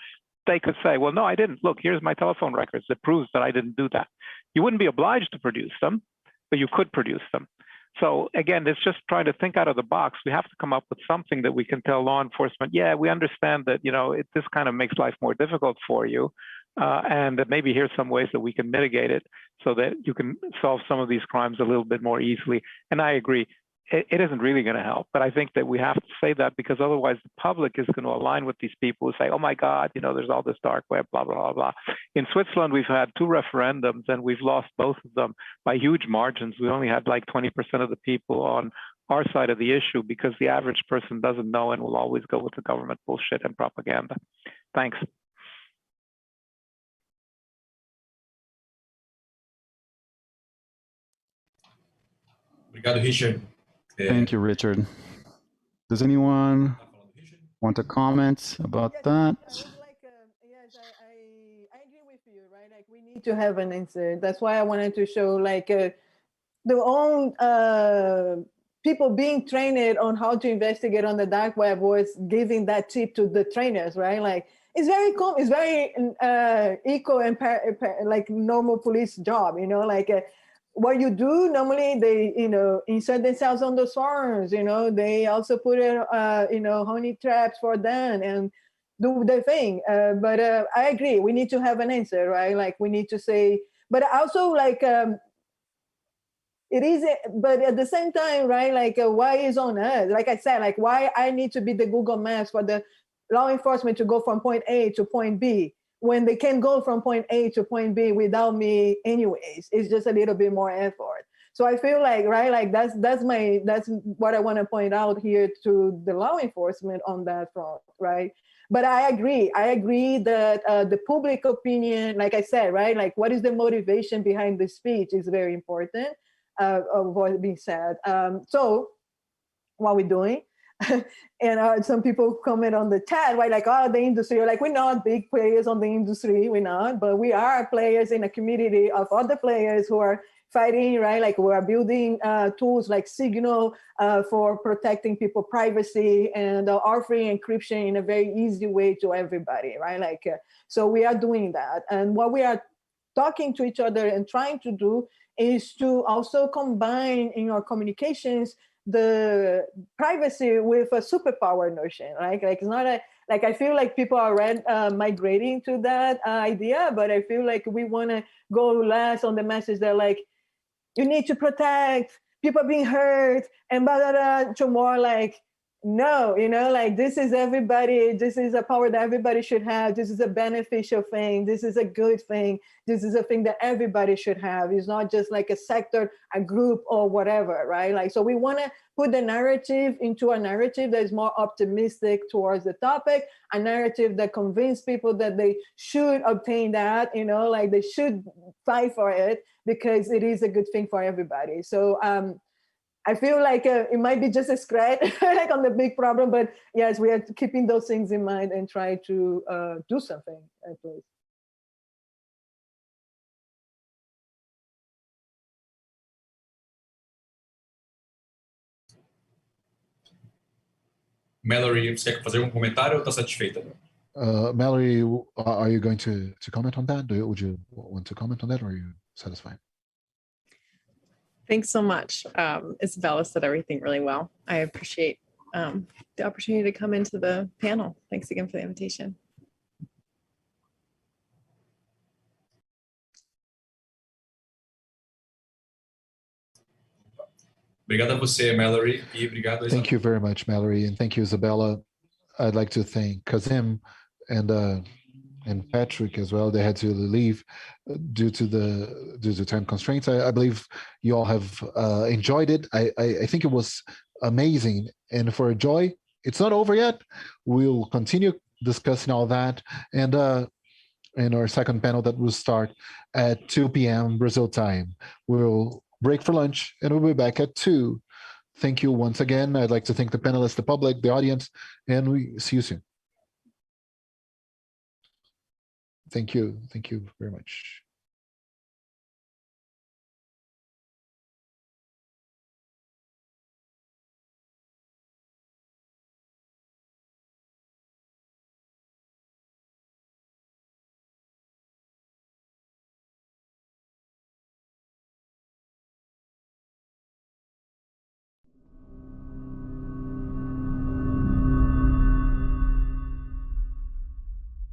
they could say, well, no, I didn't. Look, here's my telephone records that proves that I didn't do that. You wouldn't be obliged to produce them, but you could produce them. So again, it's just trying to think out of the box. We have to come up with something that we can tell law enforcement, yeah, we understand that, this kind of makes life more difficult for you. and that maybe here's some ways that we can mitigate it so that you can solve some of these crimes a little bit more easily. And I agree, it isn't really going to help, but I think that we have to say that because otherwise the public is going to align with these people who say, oh my God, you know, there's all this dark web, blah, blah, blah, blah. In Switzerland, we've had 2 referendums and we've lost both of them by huge margins. We only had like 20% of the people on our side of the issue because the average person doesn't know and will always go with the government bullshit and propaganda. Thanks. Obrigado, Richard. Thank you, Richard. Does anyone want to comment about that? Yes, I agree with you, right? Like we need to have an answer. That's why I wanted to show like their own people being trained on how to investigate on the dark web was giving that tip to the trainers, right? Like it's very cool. It's very equal and like normal police job, you know, like what you do normally they, you know, insert themselves on those forums, you know, they also put in, you know, honey traps for them and do their thing. But I agree, we need to have an answer, right? Like we need to say, but also like, it is, but at the same time, right? Like why is on us? Like I said, like why I need to be the Google Maps for the law enforcement to go from point A to point B when they can go from point A to point B without me anyways. It's just a little bit more effort. So I feel like, right, like that's what I want to point out here to the law enforcement on that front, right? But I agree that the public opinion, like I said, right, like what is the motivation behind the speech is very important of what being said. So what we're doing, and some people comment on the chat, right? Like, oh, the industry, like we're not big players on the industry, we're not, but we are players in a community of other players who are fighting, right? Like we are building tools like Signal for protecting people privacy and offering encryption in a very easy way to everybody, right? Like, so we are doing that. And what we are talking to each other and trying to do is to also combine in our communications the privacy with a superpower notion, right? Like it's not a, like I feel like people are migrating to that idea, but I feel like we want to go less on the message that like you need to protect people being hurt and blah, blah, blah, to more like, no, you know, like this is everybody, this is a power that everybody should have, this is a beneficial thing, this is a good thing, this is a thing that everybody should have. It's not just like a sector, a group or whatever, right? Like, so we want to put the narrative into a narrative that is more optimistic towards the topic, a narrative that convinces people that they should obtain that, you know, like they should fight for it because it is a good thing for everybody. So I feel like it might be just a scratch like on the big problem, but yes, we are keeping those things in mind and try to do something at least. Mallory, você quer fazer algum comentário ou está satisfeita? Mallory, are you going to comment on that? Would you want to comment on that, or are you satisfied? Thanks so much. Isabela said everything really well. I appreciate the opportunity to come into the panel. Thanks again for the invitation. Obrigado a você, Mallory, e obrigado a Isabela. Thank you very much, Mallory, and thank you, Isabela. I'd like to thank Kazim and Patrick as well. They had to leave due to time constraints. I believe you all have enjoyed it. I think it was amazing, and for Joy, it's not over yet. We'll continue discussing all that, and in our second panel that will start at 2 p.m. Brazil time. We'll break for lunch, and we'll be back at 2. Thank you once again. I'd like to thank the panelists, the public, the audience, and we see you soon. Thank you very much.